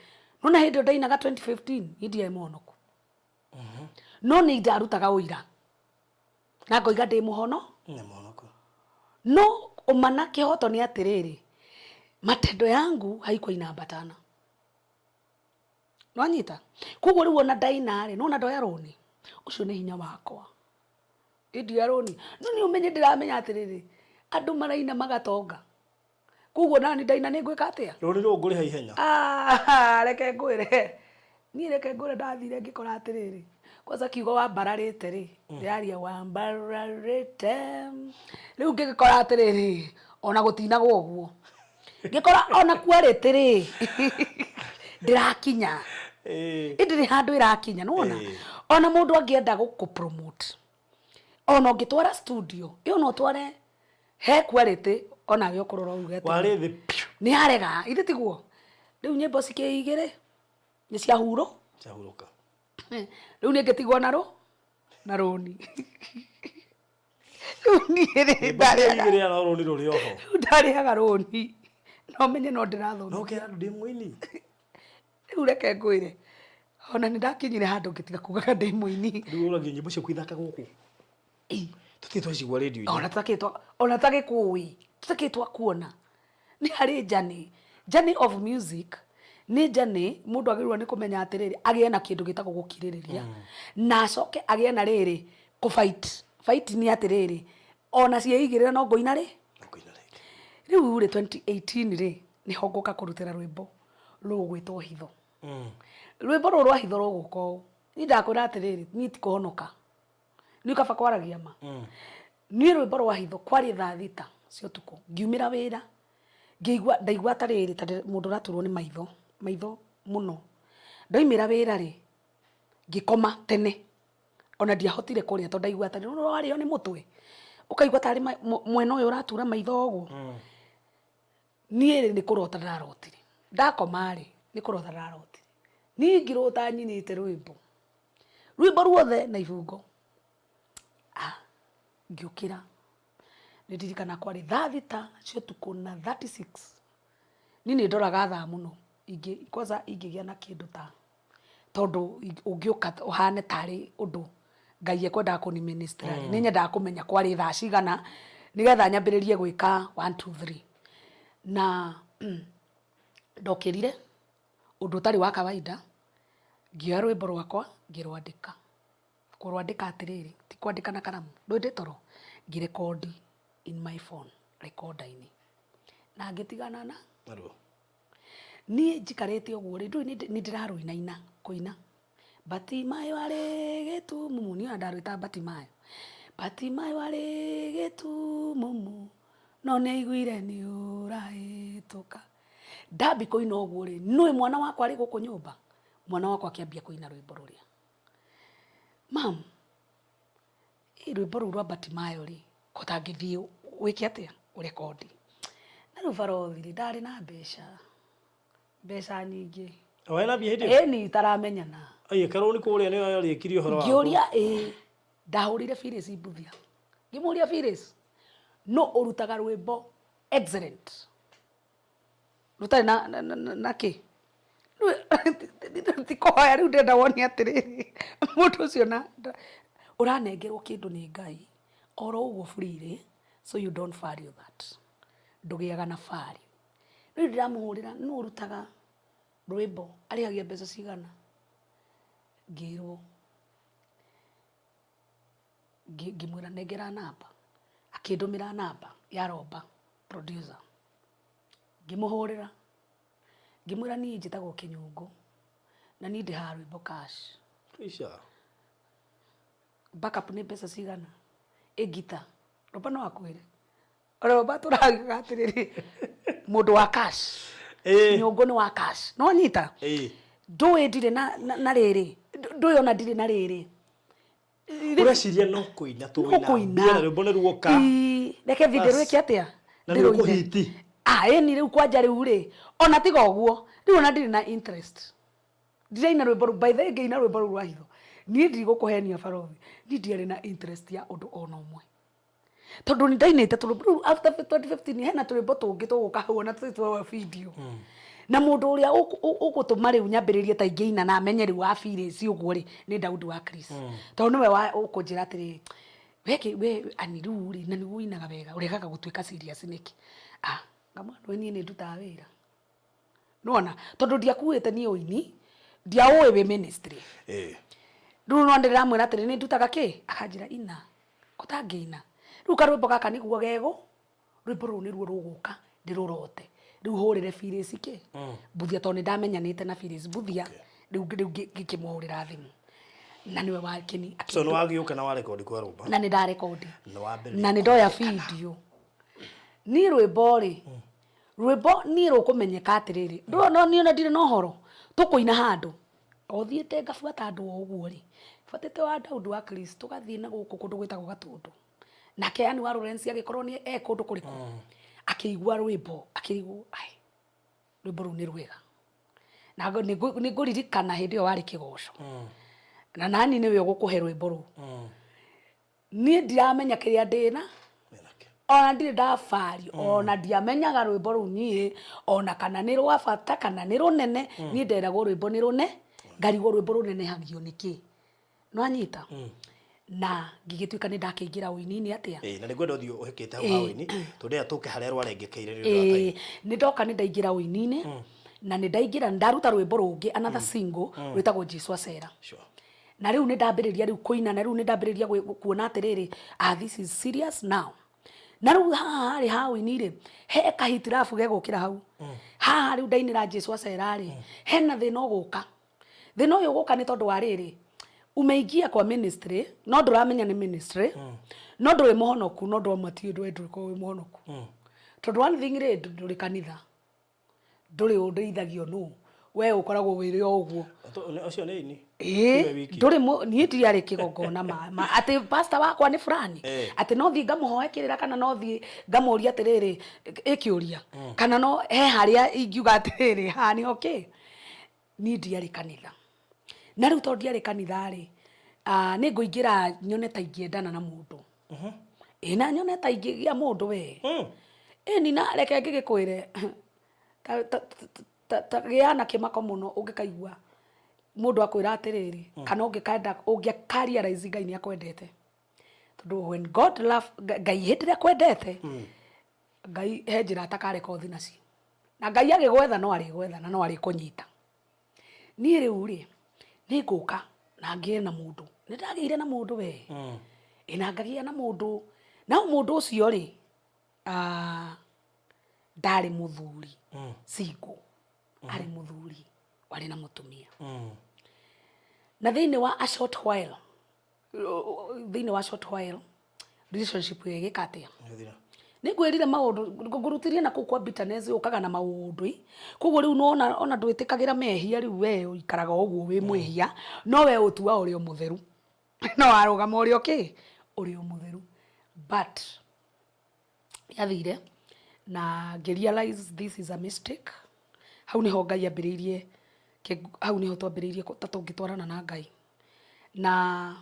nona hĩndĩ ĩyo ndainaga 2015 niĩ ndiarĩ mũhonoku no nĩ ndarutaga ũira na ngoiga ndĩ mũhono nĩ mũhonoko no umana kĩhoto nĩ atĩrĩrĩ matendo yangu haiko inaambatana nwanyita koguo rĩu ona ndainarĩ no na ndoya rũni ũcio nĩ hinya wakwa india rũni no nĩ ũmenye ndĩramenya atĩrĩrĩ andũ maraina magatonga koguo nani ndaina nĩ ngwĩka atĩa rũni rũu ngũrĩha ihenya reke ngwĩre niĩ reke ngwĩre ndathire ngĩkora atĩrĩrĩ kwanza kiugo wambararĩte rĩ ndĩraria wambararĩte rĩu ngĩgĩkora atĩrĩrĩ ona gũtinagwo ũguo ngĩkora ona kwarĩte rĩ ndĩrakinya ndĩrĩ handũ ĩrakinya nĩwona ona mũndũ angĩenda gũkũ-promote ona ũngĩtwara studio ĩyo no tware he kwarĩte ona we ũkũrora ugete warĩ thĩ nĩ arega ithe tiguo rĩu nyĩmbo cikĩigĩrĩ nĩ ciahurũka rĩu nĩ ngĩtigwo na rũni rĩu niĩ rĩ ndarĩhaga rũni no menye no ndĩrathoma no kĩra ndĩ mũini rĩu reke ngwĩre ona nĩ ndakinyire handũ ngĩtiga kugaga ndĩ mũini rĩu ũragia nyĩmbo ciaku ithaka gũkũ tũtirĩ twacigua radio-inĩ ona tagĩkũĩ tũtakĩ twakuona nĩ harĩ journey of music nĩ journey mũndũ agĩrĩirwo nĩ kũmenya atĩrĩrĩ agĩe na kĩndũ gĩtagwo gũkirĩrĩria na acoke agĩe na rĩrĩ fight nĩ atĩrĩrĩ ona ciĩigĩrĩra no ngũina rĩ rĩu rĩ 2018 rĩ nĩho ngũka kũrutĩra rwĩmbo rũgwĩtwo hitho rwĩmbo rũrũ rwa hitho rũgũka ũũ niĩ ndakwĩra atĩrĩrĩ niĩ ti kũhonoka niĩ kaba kwaragia ma niĩ rwĩmbo rwa hitho kwarĩ thaa thita cia ũtukũ ngiumĩra wĩra ndaigua atarĩrĩ ta mũndũ ũraturwo nĩ maitho mũno ndaimĩra wĩra rĩ ngĩkoma tene ona ndiahotire kũrĩa tondũ ndaigua atarĩrĩ warĩo nĩ mũtwe ũkaigua tarĩ mwena ũyũ ũratura maitho ũguo niĩ rĩ nĩ kũrota ndarotire ndakoma rĩ nĩ kũrota ndarotire niĩ ngĩrota nyinĩte rwĩmbo ruothe na ibungo ngĩũkĩra nĩ ndirikana kwarĩ thaa thita cia ũtukũ na 36 niĩ nĩ ndoraga thaa mũno kwanza ingĩgĩa na kĩndũ ta tondũ ũngĩũka ũhane tarĩ ũndũ Ngai ekwendaga kũni ministry nĩ nyendaga kũmenya kwarĩ thaa cigana nĩgetha nyambĩrĩrie gwĩka 1 2 3 na ndokĩrire ũndũ ũtarĩ wa kawaida ngĩoya rwĩmbo rwakwa ngĩrwandĩka kũrwandĩka atĩrĩrĩ ti kwandĩka na karamu ndwĩndĩ toro ngĩrekondi in my phone recorder-inĩ na ngĩtigana na niĩ njikarĩte ũguo rĩ ndũĩ nĩ ndĩrarũinaina kũina Batimayo arĩ gĩtumumu niĩ ndarwĩta Batimayo Batimayo arĩ gĩtumumu no nĩ aiguire nĩ ũrahĩtũka ndambi kũina ũguo rĩ nũĩ mwana wakwa arĩ gũkũ nyũmba mwana wakwa akĩambia kũina rwĩmbo rũrĩa mam rwĩmbo rũu rwa Batimayo rĩ kũtangĩthiĩ wĩke atĩa ũrekondi na rĩu barothi rĩ ndarĩ na mbeca nyingĩ wena mbia hĩndĩ ĩni itaramenyana karũni kũrĩa nĩyo yarĩkirie ũhoro wako ngĩũria ndahũrire Phyllis Mbuthia ngĩmũria Phyllis no ũrutaga rwĩmbo excellent rutarĩ na kĩ ti kũhoya rĩu ndenda wonie atĩrĩrĩ mũndũ ũcio na ũranengerwo kĩndũ nĩ Ngai oro ũguo freely so you don't value that ndũgĩaga na value rĩu ndĩramũhũrĩra no ũrutaga rwĩmbo arĩhagia mbeca cigana ngĩrwo ngĩmwĩra nengera namba akĩndũmĩra namba ya Roba producer ngĩmũhũrĩra ngĩmwĩra niĩ njĩtagwo Kinyungu na niĩ ndĩhaga rwĩmbo cash backup nĩ mbeca cigana gita Roba no akwĩre Roba tũragiga atĩrĩrĩ mũndũ wa cash Kinyungu nĩ wa cash no nyita ndũĩ ndirĩ na rĩrĩ ndũĩ ona ndirĩ na rĩrĩ ũreciria no kũina tũina rwĩmbo nĩ ruoka reke video rwĩke atĩa na nĩ rũkũhiti ĩni rĩu kwanja rĩu rĩ ona tiga ũguo rĩu ona ndirĩ na interest ndiraina rwĩmbo rũu by the way ngĩina rwĩmbo rũu rwa hitho niĩ ndirigũkũhenia barothi niĩ ndiarĩ na interest ya ũndũ ona ũmwe tondũ nĩ ndainĩte tũrwĩmbo rũu after 2015 hena tũrwĩmbo tũngĩ tũgũka hau ona tũtwa video na mundu uria ugutuma riu nyambiririe ta ingiina na amenye riu wa Phyllis uguo ri ni Daudi wa Chris tondu niwe wa ukunjira atiri we aniru ri na nigu inaga wega urekaga gutuika serious niki ngamwandu ni ndutaga wira nona tondu ndiakuite ni uini ndiawe we ministry riu no ndiramwira atiri ni ndutaga ki akanjira ina kutangiina riu karwimbo gaka niguo gego rwimbo ru niruo ruguka ndirurote riu hurire Phyllis ki buthia tondu ndamenyanite na Phyllis buthia riu gikimuhurira thimu na niwe wakini so no wagiuka na wa record kwa rumba na ni nda record na ni ndoya video ni rwimbo ri rwimbo ni rukumenyeka atiriri no ni ona ndire no horo tukuina handu othiete ngabuata andu oguo ri fatete wa Daudi wa Chris tugathie na guku kundu gwitagwo Gatundu nake yani wa Lawrence agikorwo ni kundu kuriku akigua rwimbo akirigu rwimbo ru ni rwega na ni nguririkana hindi yo wari kigosho na nani niwe ugukuhe rwimbo ru ni ndiramenya kiria ndina ona ndire ndafari ona ndiamenyaga rwimbo ru nie ona kana ni rwa bata kana ni runene ni nderagwo rwimbo ni rune ngarigwo rwimbo runene hagio niki no anyita na ngigituika ni ndakiingira uini-ini atia na nigwenda uthio uhikite hau hau-ini tondu atuke haria rwarengekeire ri ni ndoka ni ndaingira uini-ini na ni ndaingira ndaruta rwimbo rungi another single rwitagwo Jesu Acera na riu ni ndambiriria riu kuina na riu ni ndambiriria kuona atiriri this is serious now na riu hari hau-ini ri he kahitirafu gegukira hau haha riu ndainira Jesu Acera ri hena thina uguka thina uyu uguka ni tondu wa riri umeingia kwa ministry no nduramenya ni ministry no nduri muhonoku no ndo mati ndwe ko wi muhonoku tondu one thing ri nduri kanitha nduri undeithagio no we ukoragwo wiri oguo ucio ni ini nduri ni ndiari kigongona ma ati pastor wakwa ni fulani ati no thi ngamuhoe kirira kana no thi ngamuria atiriri ikiuria kana no he haria ingiuga atiriri ha ni okay ni ndiari kanitha na riu tondu ndiari kanitha ri ni nguingira nyone ta ingiendana na mundu na nyone ta ingigia mundu we ni na reke ngigikwire ta giana kimako muno ungikaigua mundu akwira atiriri kana ungikanda ungikaria rise Ngai ni akwendete tondu when God love Ngai hitire kwendete Ngai he njira atakareka uthi nacio na Ngai agigwetha no ari gwetha na no ari kunyita ni riu ri ni nguka na ngie na mundu ni ndagire na mundu we ina ngagia na mundu na mundu ucio ri ndari muthuri single ari muthuri wari na mutumia na thiini wa a short while relationship ye gikatia ni ngwirire maundu ngurutirie na kukwa bitterness ukaga na maundu koguo riu no ona ndwitikagira mehia riu we ikaraga uguo wi mwehia no we utua uri mutheru no arugama uri okay uri mutheru but yathire na realize this is a mistake hau niho Ngai ambiririe hau niho twambiririe tatungitwarana na Ngai na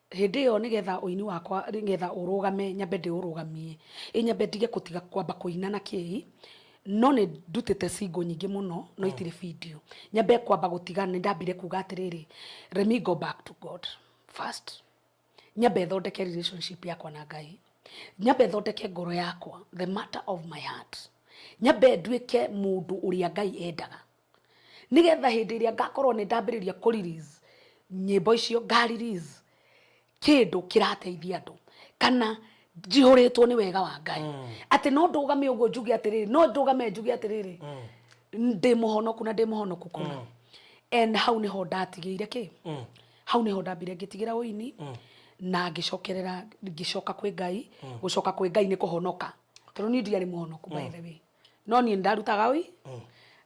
hindi yo nigetha uini wakwa nigetha urugame nyambe ndi urugamie nyambe ndige kutiga kwamba kuina na kii no ni ndutite single nyingi muno no itire video nyambe kwamba gutiga ni ndambire kuga atiriri let me go back to God first nyambe thondeke relationship yakwa na Ngai nyambe thondeke ngoro yakwa the matter of my heart nyambe nduike mundu uria Ngai endaga nigetha hindi iria ngakorwo ni ndambiriria ku release nyimbo icio nga release kindu kirateithia andu kana jihoretwo ni wega wa Ngai ati no ndugame uguo njuge atiriri no ndugame njuge atiriri ndi muhonoku na ndi muhonoku kuna and hau niho ndatigire ki hau niho ndambire ngitigira uini na ngicoka kwi Ngai gucoka kwi Ngai ni kuhonoka tondu ni ndiari muhonoku by the way no ni ndarutaga ui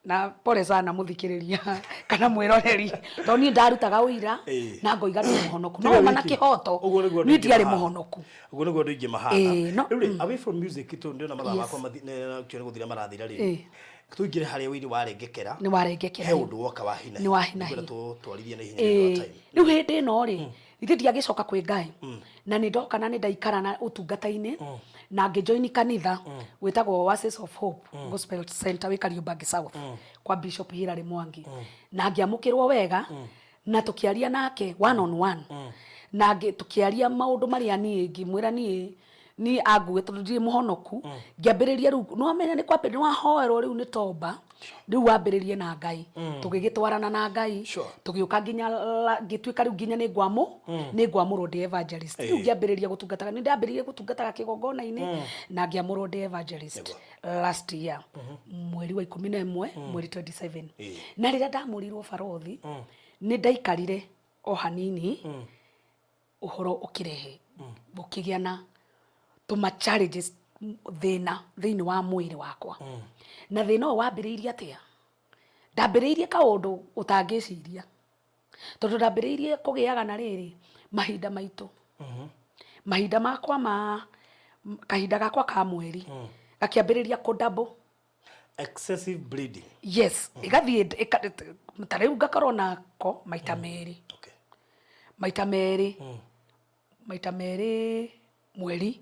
na pole sana muthikiriria kana mwiroreri to ni ndarutaga uira na ngoiga ni muhonoku no mana kihoto ni ndiari muhonoku uguo niguo ndu ingi mahana riu away from music to ndio na mathaa makwa mathine kyo guthira marathira ri tuingire haria wiri warengekera ni warengekera he undu woka wa hina ni wa hina twarithie na hinya wa time riu hindi no ri ndiagicoka kwi Ngai na ni ndoka na ni ndaikara na utungata-ini na ngijoin kanitha witagwo Oasis of Hope Gospel Center wi Kariombangi South kwa Bishop Hilary Mwangi na ngiamukirwo wega na tukiaria nake one on one na tukiaria maundu maria nie ngimwira ni aguwe tondu ndiri muhonoku ngiambiriria riu no amenya ni kwambe ni wahoerwo riu ni tomba riu wambiririe na Ngai tugigitwarana na Ngai tugiuka nginya ngituika riu nginya ni ngwamurwo ndi evangelist riu ngiambiriria gutungataga ni ndambiririe gutungataga kigongona-ini na ngiamurwo ndi evangelist last year mweri wa 11 mweri 27 na riria ndamurirwo barothi ni ndaikarire o hanini uhoro ukirehe bukigia na tuma challenges thina wa mwiri wakwa na thina wambiriirie atia ndambiriirie kaundu utangiciria tondu ndambiriirie kugiaga na riri mahinda maitu mahinda makwa kahinda gakwa ka mweri gakiambiriria kudouble excessive bleeding yes igathie tariu ngakorwo nako maita meri maita meri mweri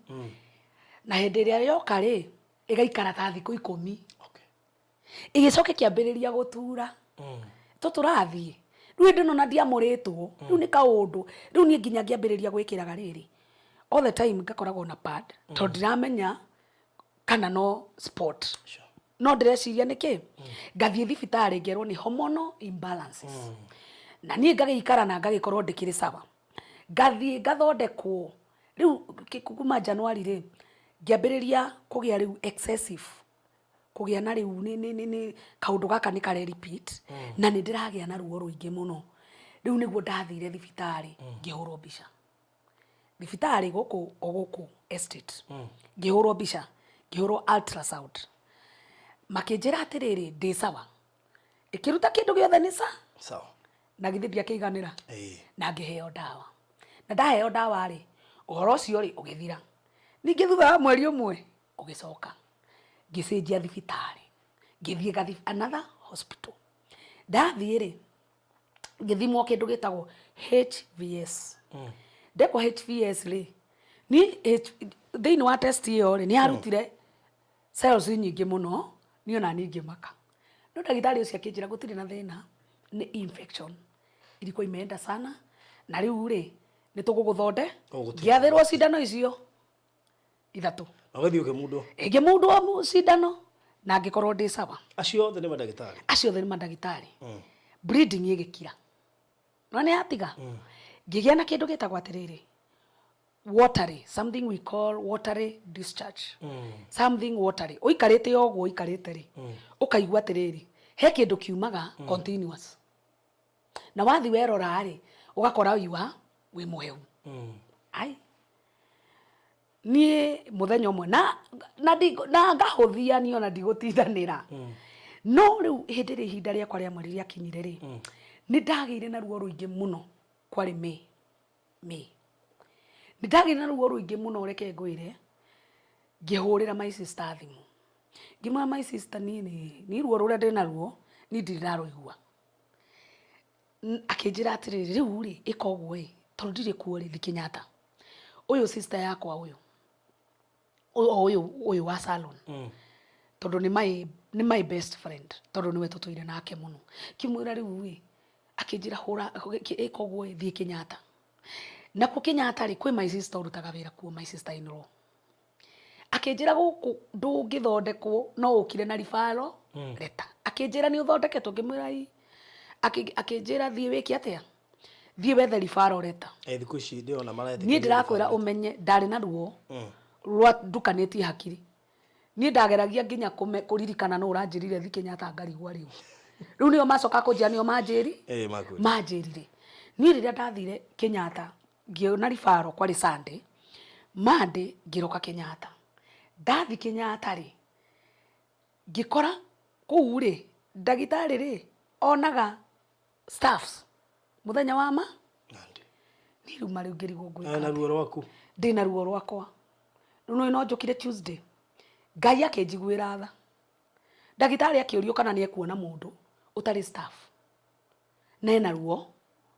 na hindi iria yoka ri igaikara ta thiku 10 igicoke kiambiriria gutura tuturathie riu ndino na ndiamuritwo riu ni kaundu riu ni nginya ngiambiriria gwikiraga riri all the time ngakoragwo na pad tondu ndiramenya kana no sport no ndireciria niki ngathie thibitari ngerwo ni hormonal imbalances na nie ngagikara na ngagikorwo ndikiri sawa ngathie ngathondekwo riu kuma January ri ngiambiriria kugia riu excessive kugia na riu ni kaundu gaka ni kare repeat na ni ndiragia na ruo ruingi muno riu niguo ndathire thibitari ngihurwo mbica thibitari guku estate ngihurwo mbica ngihurwo ultrasound makinjira atiriri ndi sawa ikiruta kindu giothe ni sawa na githibia kiiganira na ngiheo dawa na ndaheo dawa ri uhoro ucio ri ugithira ningi thutha wa mweri umwe ugicoka ngicenjia thibitari ngithie another hospital ndathie ri ngithimwo kindu gitagwo HVS ndeko HVS ri ni thini wa test iyo ri ni arutire cells nyingi muno ni ona ningi maka no ndagitari ucio akinjira gutire na thina ni infection iliko imeenda sana na riu ri ni tuguguthonde ngiathirwo cindano icio ithatu agathio kemundo ngimundo cindano na ngikorwo ndi sawa acio othe ni madagitari bleeding igikira no ni atiga ngigia na kindu gitagwo atiriri watery something we call watery discharge something watery uikarite ogwo uikarite ri ukaigwa atiriri he kindu kiumaga continuous na wathi werora ri ugakora wi muheu ai ni muthenya umwe na ngahuthia ni ona ndigutithanira no riu hindi ri hinda riakwa ria mweri riakinyire ri ni ndagire na ruo ruingi muno kwari me ni ndagire na ruo ruingi muno reke ngwire ngihurira my sister thimu ngimwa my sister ni ruo ruria ndina ruo ni ndiraruigua akinjira atiriri riu ri ikogwo tondu ndiri kuo ri thikinyata uyu sister yakwa uyu wa salon tondu ni my best friend tondu niwe tutuire nake muno kimwira riu akinjira hura ikogwo thie Kinyata na ku Kinyata ri kwi my sister urutaga wira kuo my sister in law akinjira guku ndungithondekwo no ukire na rifaro leta akinjira ni uthondeketwo ngimwira akinjira thie wiki atia thie wethe rifaro leta thiku ici ndiona marete ni ndirakwira umenye ndari na ruo rwa ndukanĩtie hakiri niĩ ndageragia nginya kũririkana no ũranjĩrire thi Kinyata ngarigwa rĩu rĩu nĩo macoka kũnjĩra nĩo manjĩrire niĩ rĩrĩa ndathire Kinyata ngĩona ribaro kwarĩ Sunday Monday ngĩroka Kinyata ndathi Kinyata rĩ ngĩkora kũu rĩ ndagĩtarĩ rĩ onaga staffs muthenya wa ma ni rĩu marĩ ngĩrigwo ngwĩka na ruo rwaku ndĩna ruo rwakwa no njũkire Tuesday Ngai akinjiguĩra tha ndagĩtarĩ akĩũrio kana nĩ ekuona mũndũ ũtarĩ staff na ena ruo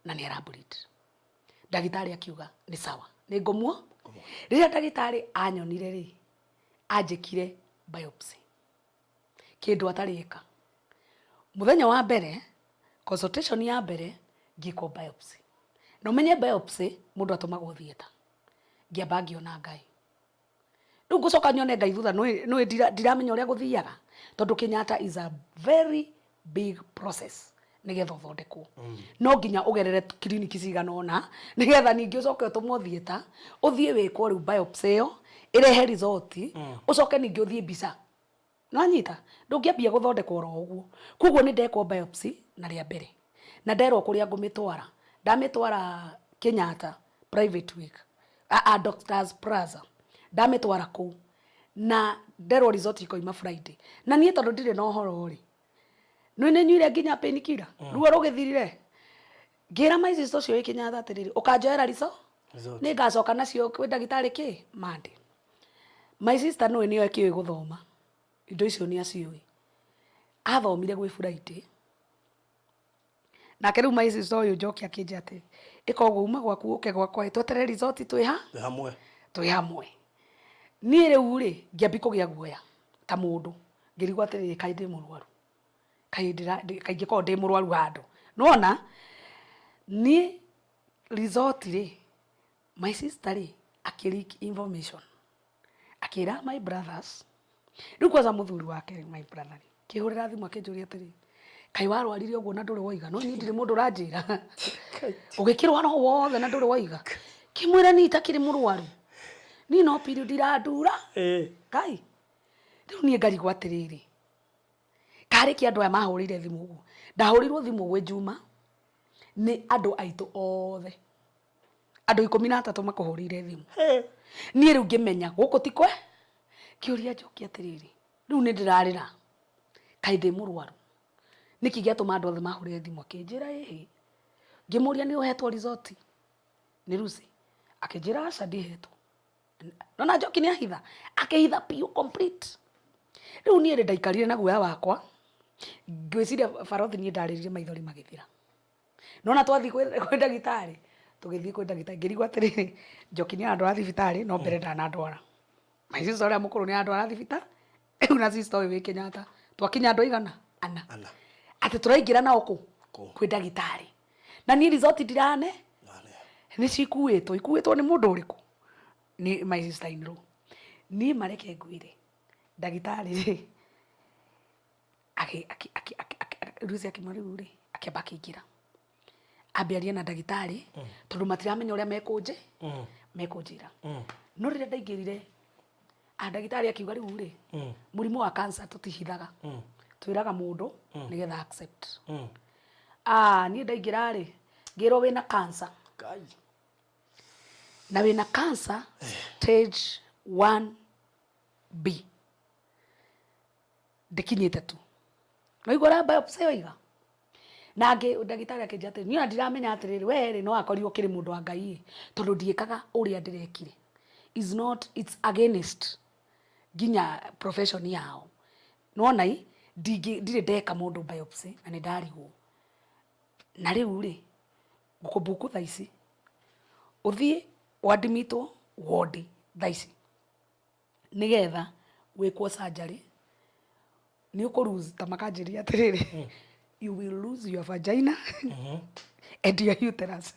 na nĩ arableed ndagĩtarĩ akiuga nĩ sawa nĩ ngomwo rĩrĩa ndagĩtarĩ anyonire rĩ anjikire biopsy kindu atarika muthenya wa mbere consultation ya mbere ngiko biopsy no menye biopsy mundu atumagwo theater ngiamba ngiona Ngai riu ngucoka nyone Ngai thutha no ndiramenya uria guthiaga tondu Kenyatta is a very big process nigetha uthondekwo no nginya ugerere kliniki cigana ona nigetha ningi ucoke utumwo theater uthie wikwo riu biopsy yo irehe result ucoke ningi uthie mbica no anyita ndungiambia guthondekwo ro uguo kuguo ni ndekwo biopsy na ria mbere na nderwo kuria ngumitwara ndamitwara Kenyatta private week Doctors Plaza ndamitwara ku na nderwo result ikoima Friday na nie tondu ndire no horo ri no ne nyuire nginya penikira ruo rugithirire ngira my sister cio Kenyatta atiriri ukanjoera riso ni ngacoka nacio kwi ndagitari ki Monday my sister no niyo ekiwe guthoma indo icio ni aciui athomire gwi Friday na keru my sister uyu njoki akinja ati ikogo uma gwaku uke gwakwa twetere result twi hamwe ni riu ri ngiambi kugia guoya ta mundu ngirigwa atiriri kainde murwaru kaingi ko ndi murwaru handu nona ni result ri my sister ri akilik information akira my brothers riu kwanza muthuri wake my brother kihurira thimu akinjuria atiri kai warwarire uguo na nduri waiga no ni ndire mundu ranjira ugikirwa no wothe na nduri waiga kimwira ni itakiri murwaru ni no period iradura kai riu ni ngarigwa atiriri kari ki andu aya mahurire thimu uguo ndahurirwo thimu gwe Juma ni andu aitu othe andu 13 makuhurire thimu ni riu ngimenya guku tikwe kiuria njoki atiriri riu ni ndirarira kai ndi murwaru niki giatuma andu othe mahurire thimu akinjira ngimuria ni uhetwo result ni Lucy akinjira aca ndihetwo no na njoki ni ahitha akihitha piu complete riu ni ndaikarire na guoya wakwa ngwiciria barothi ni ndariririe maithori magithira no na twathi kwi ndagitari tugithii kwi ndagitari ngirigwa atiriri njoki ni andu a thibitari no mbere ndanandwara my sister uria mukuru ni andu a thibitari una sister uyu wi Kenyatta twakinya andu igana ana ati turaingira nao kwi ndagitari na ni result ndirane ni ikuitwo ni mundu uriku ni my sister in law ni mareke ngwire ndagitari ri Lucy akimariu ri akiamba akiingira ambiaria na ndagitari tondu matiramenya uria mekunjira no rire ndaingirire ndagitari akiuga riu ri murimu wa cancer tutihithaga twiraga mundu nigetha accept ni ndaingira ri ngiro wina cancer na wina cancer stage 1B ndikinyite tu noigora biopsy oiga nangi ndagitari akinja ati niyo ndiramenya atiriri we no akorirwo kiri mundu wa Ngai tondu ndiekaga uria ndirekire it's against ginya profession yao nona ndire ndeka mundu biopsy na ni ndarigwo na riu ri gukubuku thaici uthie wadmitwo ward thaici nigetha wikwo surgery ni ukuruse ta makanjiria atiriri you will lose your vagina and your uterus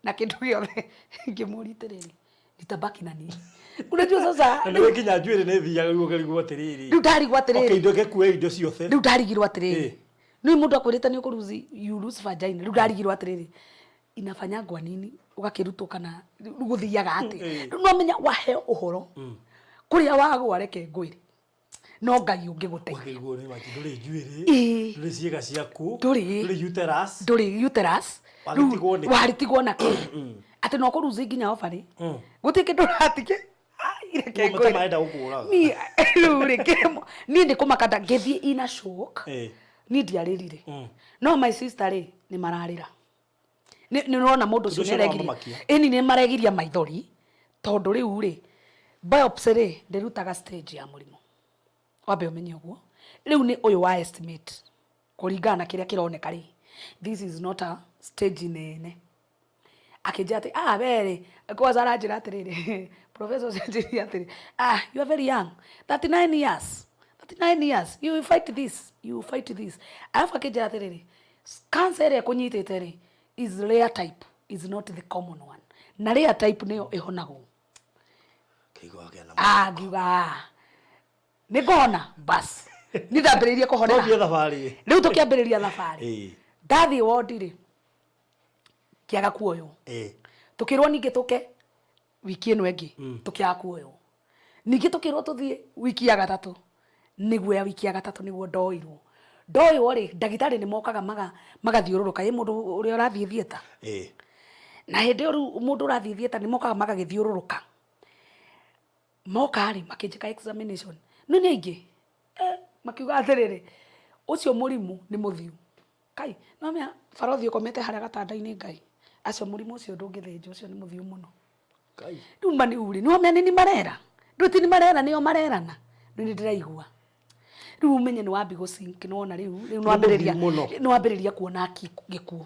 na kindu giothe ngimuri tiriri nitabaki na nini unajua sasa ndio kinya njuire ne thiaga ruo ngarigwo atiriri ndu ndarigwo atiriri okay ndoke kuwe indo ciothe ndu ndarigirwo atiriri ni mundu akwirita ni ukuruzi you lose vagina ndu ndarigirwo atiriri inafanyagwa nini ugakirutwo kana guthiaga ati no menya wahe uhoro kuria wagwa reke ngwire no Ngai ungiguteithia ngirigwo ni mati nduri njuire nduri ciega ciaku nduri uterus waritigwo na ki ati no kuruzi nginya ofari gutike nduratike ireke ngwire maenda gukura ni rurikemo ni ndikumakata ngithie ina shock ni ndiaririre no my sister ri ni mararira ni nona mundu cio neregiria ni maregiria maithori tondu riu ri biopsy ri ndirutaga stage ya murimu wabe umenye uguo riu ni uyu wa estimate kuringana kiria kironeka ri this is not a stage nene akĩnjĩra atĩ were kwanza aranjĩra atĩrĩrĩ professor ũcenjirie atĩrĩ you are very young 39 years you will fight this alafu akĩnjĩra atĩrĩrĩ cancer ĩrĩa ĩkũnyitĩte rĩ is rare type, is not the common one, na rare type nĩyo ĩhonagwo. Ngiuga nĩngona bas nĩ ndambĩrĩirie kũhonera rĩu tũkĩambĩrĩria thabarĩ ndathiĩ wodi rĩ kĩaga kuoywo tũkĩrwo ningĩ tũke wiki ĩno ĩngĩ tũkĩaga kuoywo ningĩ tũkĩrwo tũthiĩ wiki ya gatatũ nĩguo ya wiki ya gatatũ nĩguo ndoirwo rĩ ndagĩtarĩ nĩ mokaga magathiũrũrũka mũndũ ũrĩa ũrathiĩ thieta na hĩndĩ ĩyo rĩu mũndũ ũrathiĩ thieta nĩ mokaga magagĩthiũrũrũka moka rĩ makĩnjĩka examination no nĩ aingĩ makiuga atĩrĩrĩ ũcio mũrimũ nĩ mũthiu kai no mĩa barothi ũkomete harĩa gatanda-inĩ ngai acio mũrimũ ũcio ndũngĩthĩnjwo ũcio nĩ mũthiu mũno kai rĩu mani uri no mĩa nĩ marera ndũti nĩ marera nĩo marerana nĩ ndĩraigua rĩu menye nĩ wambi gũsink no na rĩu nĩwambĩrĩria kuona gĩkuo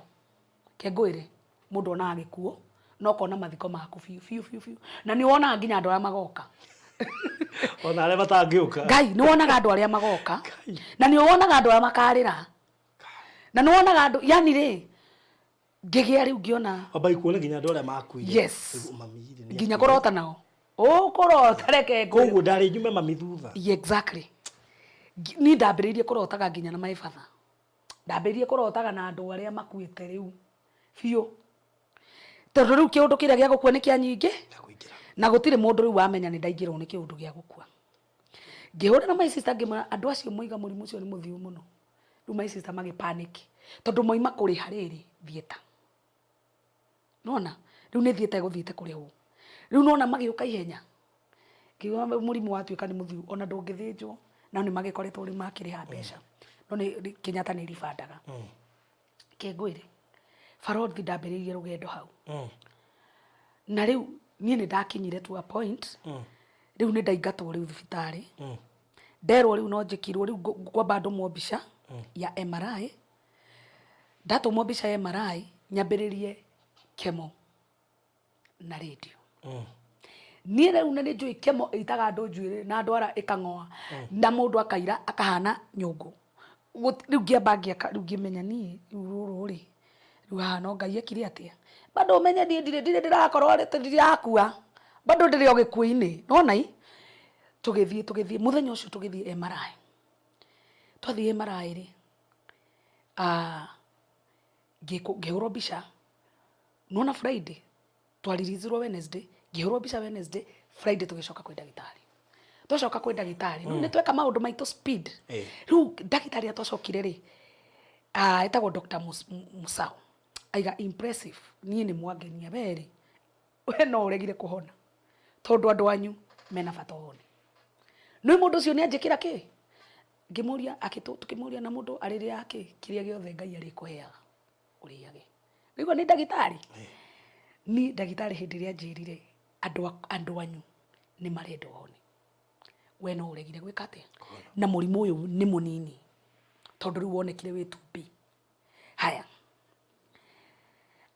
kengwĩre mũndũ onaga gĩkuo no kona mathiko maku biũ na nĩ wonaga nginya andũ arĩa magoka ona arĩa matangĩũka ngai nĩ wonaga andũ arĩa magoka na nĩ wonaga andũ arĩa makarĩra na nĩ wonaga andũ yani rĩ ngĩgĩa rĩu ngĩona amba ikuone nginya andũ arĩa makuire yes nginya kũrota nao kũrota reke koguo ndarĩ nyume mami thutha exactly ni ndambĩrĩirie kũrotaga nginya na maibatha ndambĩrĩirie kũrotaga na andũ arĩa makuĩte rĩu biũ tondũ rĩu kĩũndũ kĩrĩa gĩa gũkua nĩ kĩa nyingĩ na gũtirĩ mũndũ rĩu wamenya nĩ ndaingĩrwo nĩ kĩũndũ gĩa gũkua ngĩhũrĩra my sister ngĩmwĩra andũ acio moiga mũrimũ ũcio nĩ mũthiu mũno rĩu my sister magĩpanic tondũ moima kũrĩha rĩrĩ thieta nona rĩu nĩ thieta ĩgũthiĩte kũrĩhwo rĩu nona magĩũka ihenya ngĩuga mũrimũ watuĩka nĩ mũthiu ona ndũngĩthĩnjwo na nĩ magĩkoretwo rĩu makĩrĩha mbeca no nĩ Kenyatta nĩ ribandaga kengwĩre barothi ndambĩrĩirie rũgendo hau na rĩu niĩ nĩ ndakinyire to a point rĩu nĩ ndaingatwo rĩu thibitarĩ nderwo rĩu no njĩkirwo rĩu kwamba ndũmwo mbica ya MRI ndatũmwo mbica ya MRI nyambĩrĩrie chemo na radio niĩ rĩu nĩ njũĩ chemo ĩitaga andũ njuĩrĩ na ndwara ĩkang'oa na mũndũ akaira akahana nyũngũ rĩu ngĩamba rĩu ngĩmenya niĩ rũrũ rĩ rĩu haha no Ngai ekire atĩa bado ũmenye ndirĩ ndĩrakorwo ndirakua bado ndĩrĩ o gĩkuũ-inĩ nona tũgĩthiĩ mũthenya ũcio tũgĩthiĩ MRI twathiĩ MRI rĩ ngĩhũrwo mbica nona Friday twaririzirwo Wednesday ngĩhũrwo mbica Wednesday Friday tũgĩcoka kwĩ ndagĩtarĩ twacoka kwĩ ndagĩtarĩ rĩu nĩ tweka maũndũ maitũ speed rĩu ndagĩtarĩ atwacokire rĩ etagwo Dr. Musau aiga impressive niĩ nĩ mwangenia berĩ we no ũregire kũhona tondũ andũ anyu mena bata wone nĩ mũndũ ũcio nĩ anjĩkĩra kĩ ngĩmũria tukĩmũria na mũndũ arĩrĩ yake kĩrĩa gĩothe Ngai arĩkũheaga ũrĩage nĩguo nĩ ndagĩtarĩ ni ndagĩtarĩ hĩndĩ ĩrĩa anjĩrire andũ anyu nĩ marenda wone we no ũregire gwĩka atĩa na mũrimũ ũyũ nĩ mũnini tondũ rĩu wonekire wĩ tumbi haya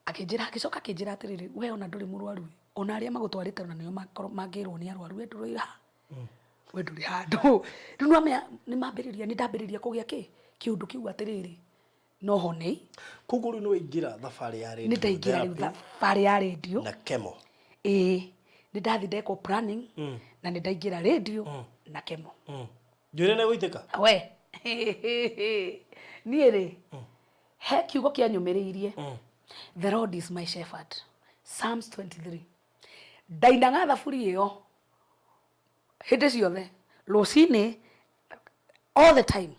agĩcoka akĩnjĩra atĩrĩrĩ we ona ndũrĩ mũrwaru ona arĩa magũtwarĩte ona nĩo mangĩrwo nĩ arwaru we ndũrĩ ha we ndũrĩ handũ rĩu nĩ ndambĩrĩria kũgĩa kĩũndũ kĩu atĩrĩrĩ no hone koguo rĩu nĩ waingĩra thabarĩ ya radio nĩ ndaingĩra rĩu thabarĩ ya radio na chemo nĩ ndathi ndekwo planning na nĩ ndaingĩra radio na chemo njuĩrĩ nĩ gũitĩka we niĩ rĩ he kiugo kĩanyũmĩrĩirie the Lord is my shepherd Psalms 23 ndainaga thaburi ĩyo hĩndĩ ciothe rũcinĩ all the time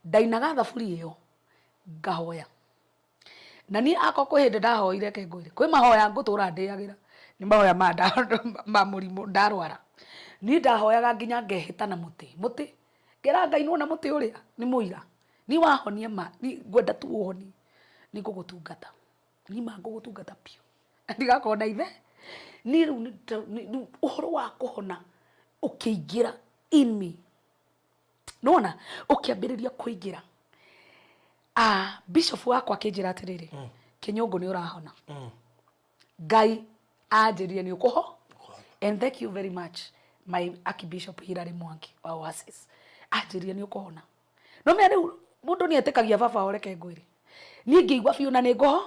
ndainaga thaburi ĩyo ngahoya na niĩ akorwo kwĩ hĩndĩ ndahoire kengwĩre kwĩ mahoya ngũtũra ndĩagĩra nĩ mahoya ma mũrimũ ndarwara niĩ ndahoyaga nginya ngehĩta na mũtĩ ngera Ngai nĩwona mũtĩ ũrĩa nĩ mũira ni wahonia ngwenda tu ũhoni nĩ ngũgũtungata ni ngũgũtungata piũ ndigakorwo na ithe ni rĩu ũhoro wa kũhona ũkĩingĩra in me nona ũkĩambĩrĩria kũingĩra bishop wakwa akĩnjĩra atĩrĩrĩ Kinyungu nĩ ũrahona Ngai anjirie ni ukuho. And thank you very much my Archbishop Hilary Mwangi wa Oasis. Anjirie ni ukuhona. No me riu mundu ni etikagia baba oreke ngwire. Ni ngiigua biu na ni nguho.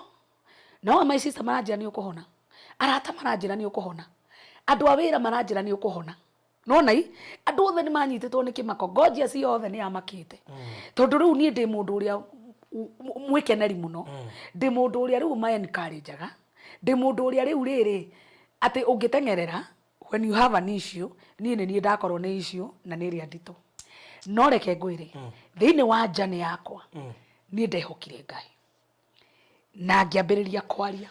No my sister maranjira ni ukuhona. Arata maranjira ni ukuhona. Andu a wira maranjira ni ukuhona. No nai andu othe ni manyitetwo ni kimako. Gorgeous yothe ni amakite. Tondu riu ni ndi mundu uria mwikeneri muno. Ndi mundu uria riu ma encourageaga. Ndi mundu uria riu riri ati ungitengerera when you have an issue ni ndakorwo ni issue na ni ria ndito. No reke ngwire thiini wa njane yakwa ni ndehokire Ngai na ngiambiriria kwaria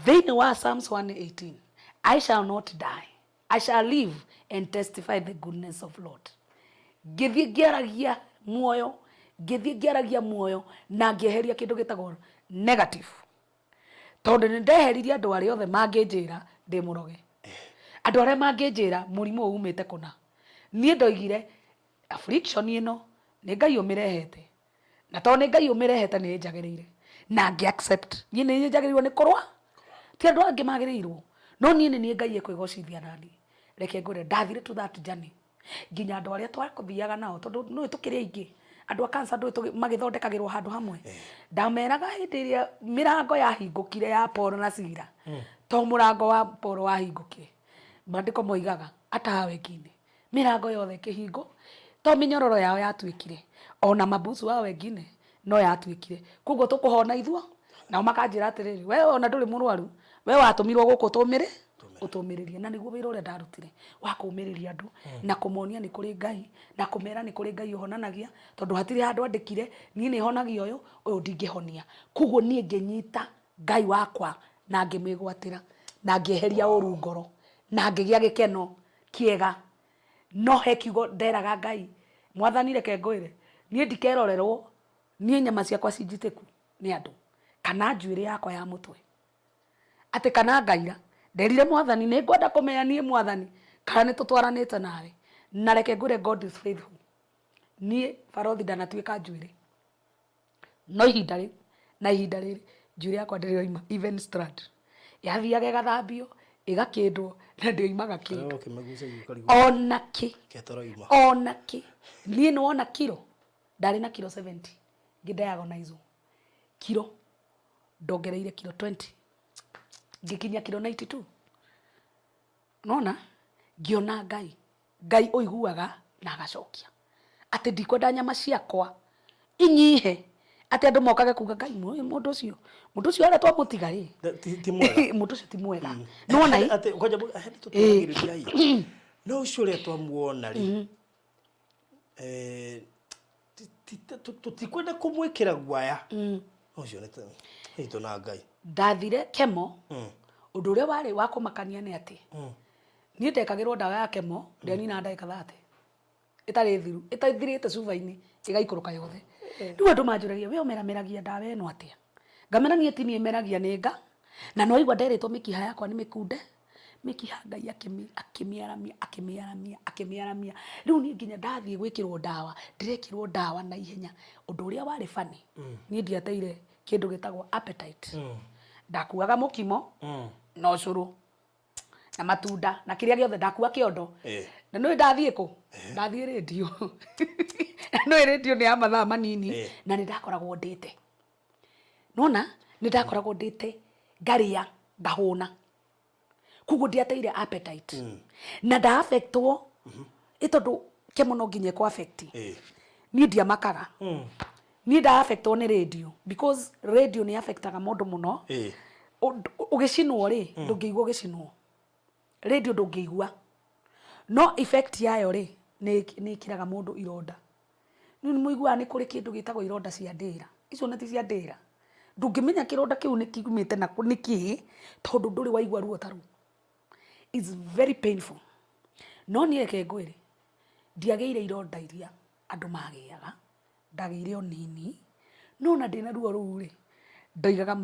thiini wa Psalms 118 I shall not die, I shall live and testify the goodness of Lord. Ngithii ngiaragia muoyo na ngieheria kindu gitagwo negative. Tondu ni ndeheririe andu aria othe manginjira ndi muroge. Andu aria manginjira murimu umite kuna. Nie ndoigire affliction ino ni Ngai umirehete. Na to ni Ngai umirehete ni njagirire. Na ngi accept. Nie ni njagirirwo ni kurwa. Ti andu angi magirirwo. No nie ni Ngai ekwigocithia nani. Reke ngure ndathire to that journey. Nginya andu aria twakuthiaga nao tondu no tukiria ingi. Andu a cancer ndu magithondekagirwo handu hamwe. Ndameraga hindi iria mirango yahingukire ya Paul na Sila. To murango wa Paul wahingukire. Mandiko moigaga atawe kine. Mirango yothe kihingo. To minyororo yao yatuikire. Ona mabusu wao wengine no yatuikire. Kugo tukuhona ithuo. Na makanjira atiriri we ona nduri murwaru. We watumirwo guku tumire utumiririe na niguo wira uria ndarutire wa kumiriria andu na kumonia ni kuri Ngai na kumera ni kuri Ngai uhonanagia tondu hatiri handu andikire ni ni honagia uyu ndingihonia kugo nie nginyita Ngai wakwa na ngimigwatira na ngieheria uru ngoro na ngigia gikeno kiega no he kiugo nderaga Ngai mwathani reke ngwire nie ndikerorerwo nie nyama ciakwa cinjitiku ni andu kana njuire yakwa ya mutwe ate kana ngaira nderire mwathani ni ngwenda kumenya nie mwathani kana ni tutwaranite nawe na reke ngure God is faithful nie Farothi ndanatuika njuire no ihinda riri njuire yakwa ndirioima even strand yathiaga gathambio igakindwo na ndioimaga kindu onaki nie no ona kilo ndari na kilo 70 ngidiagonizwo kilo ndongereire kilo 20 ngikinya kilo 92 nona ngiona Ngai oiguaga na agacokia ati ndikwenda nyama ciakwa inyihe ati andu mokage kuga Ngai mundu ucio ara twamutiga ri ti mwega mundu ucio ti mwega nona ati kwaja tutugiriria hii no ucio ria twamuona ri tutikwenda kumwikira gwaya ucio ni tuna Ngai ndathire kemo undu uria wari wa kumakania ni ati nie ndekagirwo ndawa ya kemo ndeni na ndeka 30 itari thiru itathirite cuba-ini igaikuruka yothe riu andu manjuragia we umerameragia ndawa eno atia ngamena nie ti nie meragia ninga na no igwa nderitwo mikiha yakwa ni mikunde mikiha Ngai akimiaramia riu nie nginya ndathie gwikirwo ndawa ndirekirwo ndawa na ihenya undu uria wari fani nie ndiateire kindu gitagwo appetite ndakuaga mukimo no curu na matunda na kiria giothe ndakua kiondo na no ndathie ku ndathie radio no radio ni ya mathaa manini na ni ndakoragwo ndite nona ni ndakoragwo ndite ngaria ngahuna kugo ndiateire appetite na nda affectwo itondu kemo no nginye ko affect ni ndiamakaga ni nda affectwo ni radio because radio ni affectaga mundu muno ugicinwo ri ndungigwa ugicinwo radio ndungigwa no effect yayo ri ni kiraga mundu ironda ni muigua ni kuri kindu gitagwo ironda cia ndira icio na ti cia ndira ndungimenya kironda kiu ni kiumite na niki tondu nduri waigua ruo taru it's very painful no ni reke ngwire ndiageire ironda iria andu magiaga ndageire onini no na ndina ruo ruri ndoigaga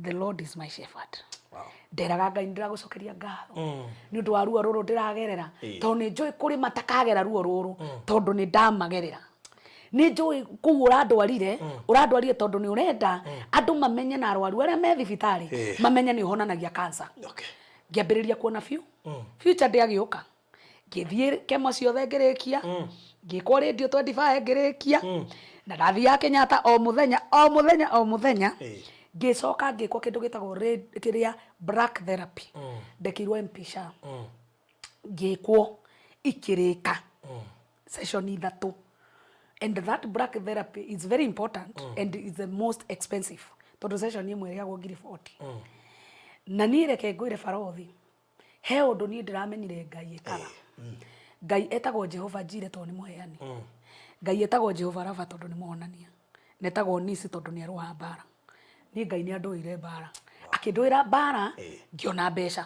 the Lord is my shepherd nderaga Ngai ndiragucokeria ngatho ni undu wa ruo ruru ndiragerera tondu ni njui kuri matakagera ruo ruru tondu ni ndamagerera nĩ njũĩ kũu ũrandwarire tondũ nĩ ũrenda andũ mamenye na arwaru arĩa me thibitarĩ mamenye nĩ ũhonanagia cancer. Ngĩambĩrĩria kuona biũ future ndĩagĩũka, ngĩthiĩ kemo ciothe ngĩrĩkia, ngĩkwo radio 25 ngĩrĩkia, na ndathiaga Kenyatta o mũthenya ngĩcoka ngĩkwo kĩndũ gĩtagwo kĩrĩa black therapy, ndekirwo mpisha, ngĩkwo ikĩrĩka session 3. And that black therapy is very important and is the most expensive. Tondũ session ĩmwe ĩrĩagwo 40. Na niĩ reke ngwĩre Barothi, he ũndũ niĩ ndĩramenyire Ngai ekaga. Ngai etagwo Jehova Jireh tondũ nĩ mũheani. Ngai etagwo Jehova Rafa tondũ nĩ mũhonania. Netagwo Nisi tondũ nĩ arũa mbara. Niĩ Ngai nĩ andũire mbara. Akĩndũĩra mbara ngĩona mbeca.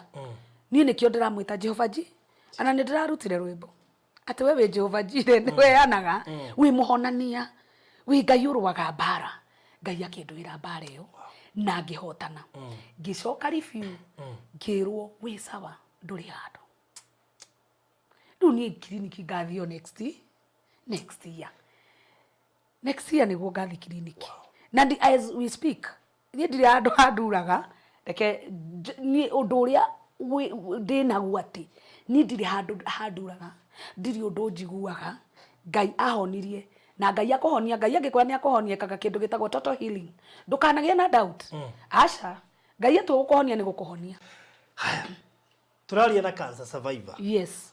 Niĩ nĩkĩo ndĩramwĩta Jehova Jireh. Ana nĩ ndĩrarutire rwĩmbo. Atĩ we wĩ Jehova Jireh nĩ weanaga, wĩ mũhonania, wĩ Ngai ũrũaga mbara. Ngai akĩndũĩra mbara ĩyo na ngĩhotana. Ngĩcoka review ngĩrwo wĩ sawa ndũrĩ handũ. Rĩu niĩ kiriniki ngathio next year. Next year nĩguo ngathi kiriniki. Na as we speak, niĩ ndirĩ handũ handuraga, reke niĩ ũndũ ũrĩa ndĩnaguo atĩ niĩ ndirĩ handũ handuraga, ndirĩ ũndũ njiguaga. Ngai ahonirie na Ngai akũhonia. Ngai angĩkwĩra nĩ akũhonia kaga kĩndũ gĩtagwo total healing, ndũkanagĩe na doubt. Aca Ngai atũ gũkũhonia nĩ gũkũhonia. Tũraria na cancer survivor. Yes.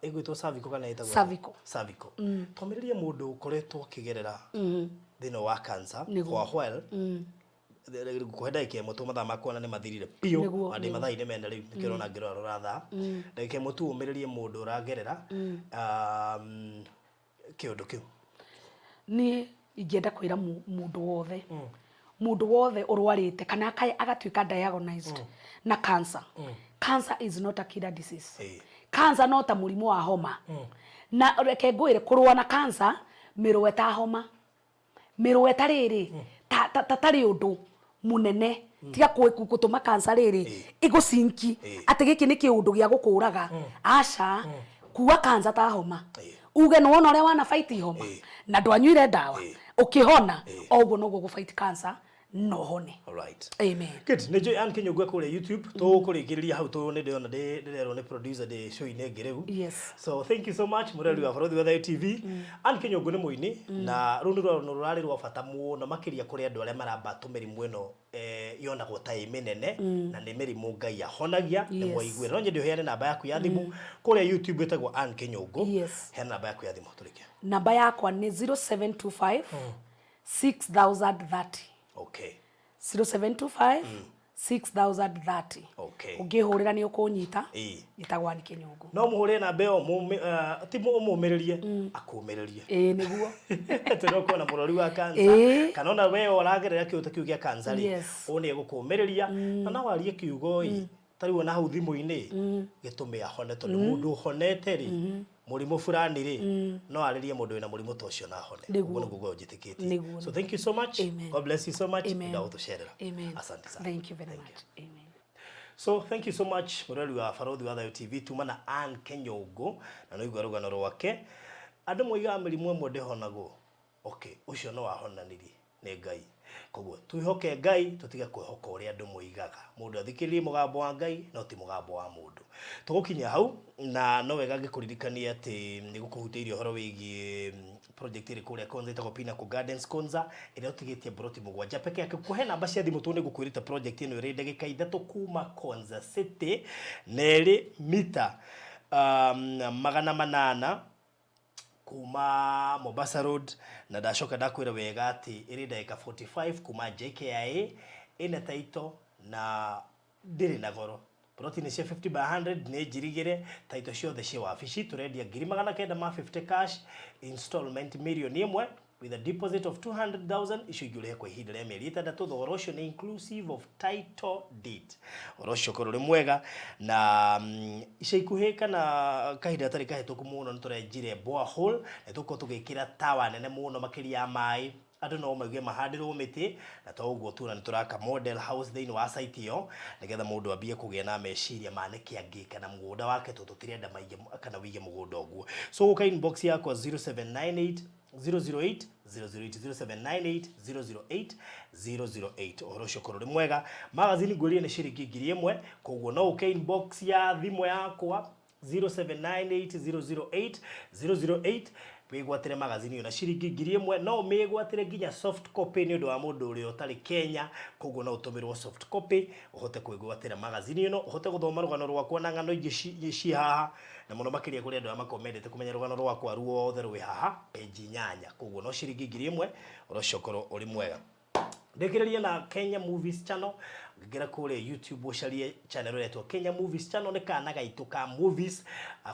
Ĩgwĩtwo cervical kana ĩtagwo cervical. Tũmĩrĩrie mũndũ ũkoretwo akĩgerera thĩna wa cancer for well. Kũhe ndagĩka ĩmwe tu mathaa makuona nĩ mathirire biũ, andĩ mathaa-inĩ mena rĩu nĩkĩo ũrona ngĩrora thaa. Ndagĩka ĩmwe tu ũmĩrĩrie mũndũ ũragerera kĩũndũ kĩu. Niĩ ingĩenda kwĩra mũndũ wothe ũrwarĩte kana agatuĩka diagnosed na cancer. Cancer is not a killer disease. Cancer no ta mũrimũ wa homa. Na reke ngwĩre kũrũa na cancer mĩrũwe ta homa. Mĩrũwe ta rĩrĩ tarĩ ũndũ munene tiga gũtũma cancer rĩrĩ ĩgũcinki atĩ gĩkĩ nĩ kĩũndũ gĩa gũkũraga. Aca kuua cancer ta homa. Uge nĩ wona ũrĩa wana fight homa na ndwanyuire ndawa ũkĩhona, o ũguo noguo gũ-fight cancer no hone. Alright. Amen. Good. Nĩnjũĩ Ann Kinyungu kũrĩa YouTube tũkũrĩngĩrĩria hau nĩ ndĩrona ndĩrerwo nĩ producer ndĩ show-inĩ ĩngĩ rĩu. Yes. So thank you so much mũreri wa Barothi wa Thayo TV. Ann Kinyungu nĩ mũini na rũu nĩ rũrarĩ rwa bata mũno makĩria kũrĩ andũ arĩa marambata mĩrimũ ĩno yonagwo ta ĩ mĩnene na nĩ mĩrimũ Ngai ahonagia nĩ mwaiguĩra. No nyende ũheane namba yaku ya thimũ kũrĩa YouTube ĩtagwo Ann Kinyungu. Heana namba yaku ya thimũ tũrĩkia. Namba yakwa nĩ 0725 6030. Okay. 0725 6030. Okay. Ũngĩhũrĩra nĩ ũkũnyita. Gĩtagwo Ann Kinyungu. No mũhũrĩre namba ĩyo ti mũmũmĩrĩrie akũmĩrĩrie. Nĩguo. Tũroko na mũrori wa cancer kana ona we ũragerera kĩũndũ kĩu gĩa cancer rĩ ũnĩ egũkũmĩrĩria na no warie kiugo tarĩu na hau thimũ-inĩ gĩtũme ahone tondũ mũndũ ũhonete rĩ mũrimũ fulani rĩ no arĩrie mũndũ wĩna mũrimũ ta ũcio na hone. Ũguo nĩguo njĩtĩkĩtie. So thank you so much. God bless you so much. Ndagũtũcerera. Asante sana. Thank you very much. Amen. So thank you so much mũrori wa Barothi wa Thayo TV tuma na Ann Kinyungu na no igwa rũgano rwake. Andũ moigaga mĩrimũ ĩmwe ndĩhonagwo. Okay, ũcio no wahonanirie nĩ Ngai. Koguo twihoke Ngai tutiga kwĩhoka ũrĩa andũ moigaga. Mũndũ athikĩrĩrie mũgambo wa Ngai no ti mũgambo wa mũndũ. Tũgũkinya hau na no wega ngĩkũririkania atĩ nĩ gũkũhutĩirie ũhoro wĩgiĩ project ĩrĩ kũrĩa Konza ĩtagwo Pinnacle Gardens Konza ĩrĩa ũtigĩtie broti mũgwanja peke yake. Kũhe namba cia thimũ nĩ gũkwĩrĩte project ĩno ĩrĩ ndagĩka 3 kuma Konza City na ĩrĩ mita 800 kuma Mombasa Road na ndacoka ndakwĩra wega atĩ ĩrĩ ndagĩka 45 kuma JKIA ĩna taito na ndĩrĩ na goro. Broti nĩ cia 50 by 100 nĩ njirigĩre taito ciothe cia wabici tũrendia 950 cash installment milioni ĩmwe with a deposit of 200,000 icio igĩũrĩhe kwa ihinda rĩa mĩeri 6. Thogora ũcio nĩ inclusive of title deed. Ũhoro ũcio ũkorwo ũrĩ mwega na ica ikuhĩ kana kahinda gatarĩ kahĩtũku mũno nĩ tũrenjire borehole na tũkorwo tũgĩkĩra tawa nene mũno makĩria ya maĩ andu no mauge mahandirwo miti na to uguo tu na nituraka model house thini wa site iyo nigetha mundu ambie kugia na meciria maniki angika na mugunda wake tutirenda maige kana wige mugunda uguo. So uka inbox yako 0798 008 008 0798 008 ohoro cokoro ri mwega. Magazine ngurie ni ciringi 1000 koguo no uka inbox ya thimo yakwa 0798 008 wigwatire magazine na ciringi 1000 no migwatire nginya soft copy ni undu wa mundu uri utari Kenya koguo no utumirwo soft copy uhote kwigwatira magazine no uhote guthoma rugano rwakwa na ngano ingi ci haha na muno makiria kuri andu amakomendete kumenya rugano rwakwa ruothe rwi haha page 8 koguo no ciringi 1000 urocokoro uri mwega. Ndikiriria na Kenya Movies Channel ngira kuri YouTube ucarie channel yetu Kenya Movies Channel ni kana gaitu ka movies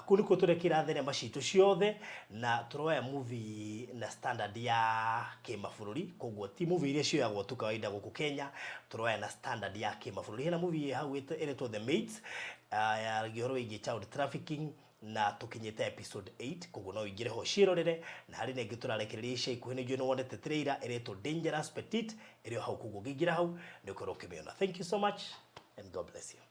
kuni ko turekira thenema citu ciothe na turoya movie na standard ya kimabũrũri koguo ti movie iria cioyagwo tu kawaida guku Kenya turoya na standard ya kimabũrũri. Hena movie hau iretwo The Maids ya gihoro igi child trafficking na tukinyete episode 8 koguo no ingire ho cirorere na hari nengi turarekereria ica ikuhi ni no wonete trailer iretwo Dangerous Petite irio hau koguo ngingira hau ni ukoro ukimiona. Thank you so much and God bless you.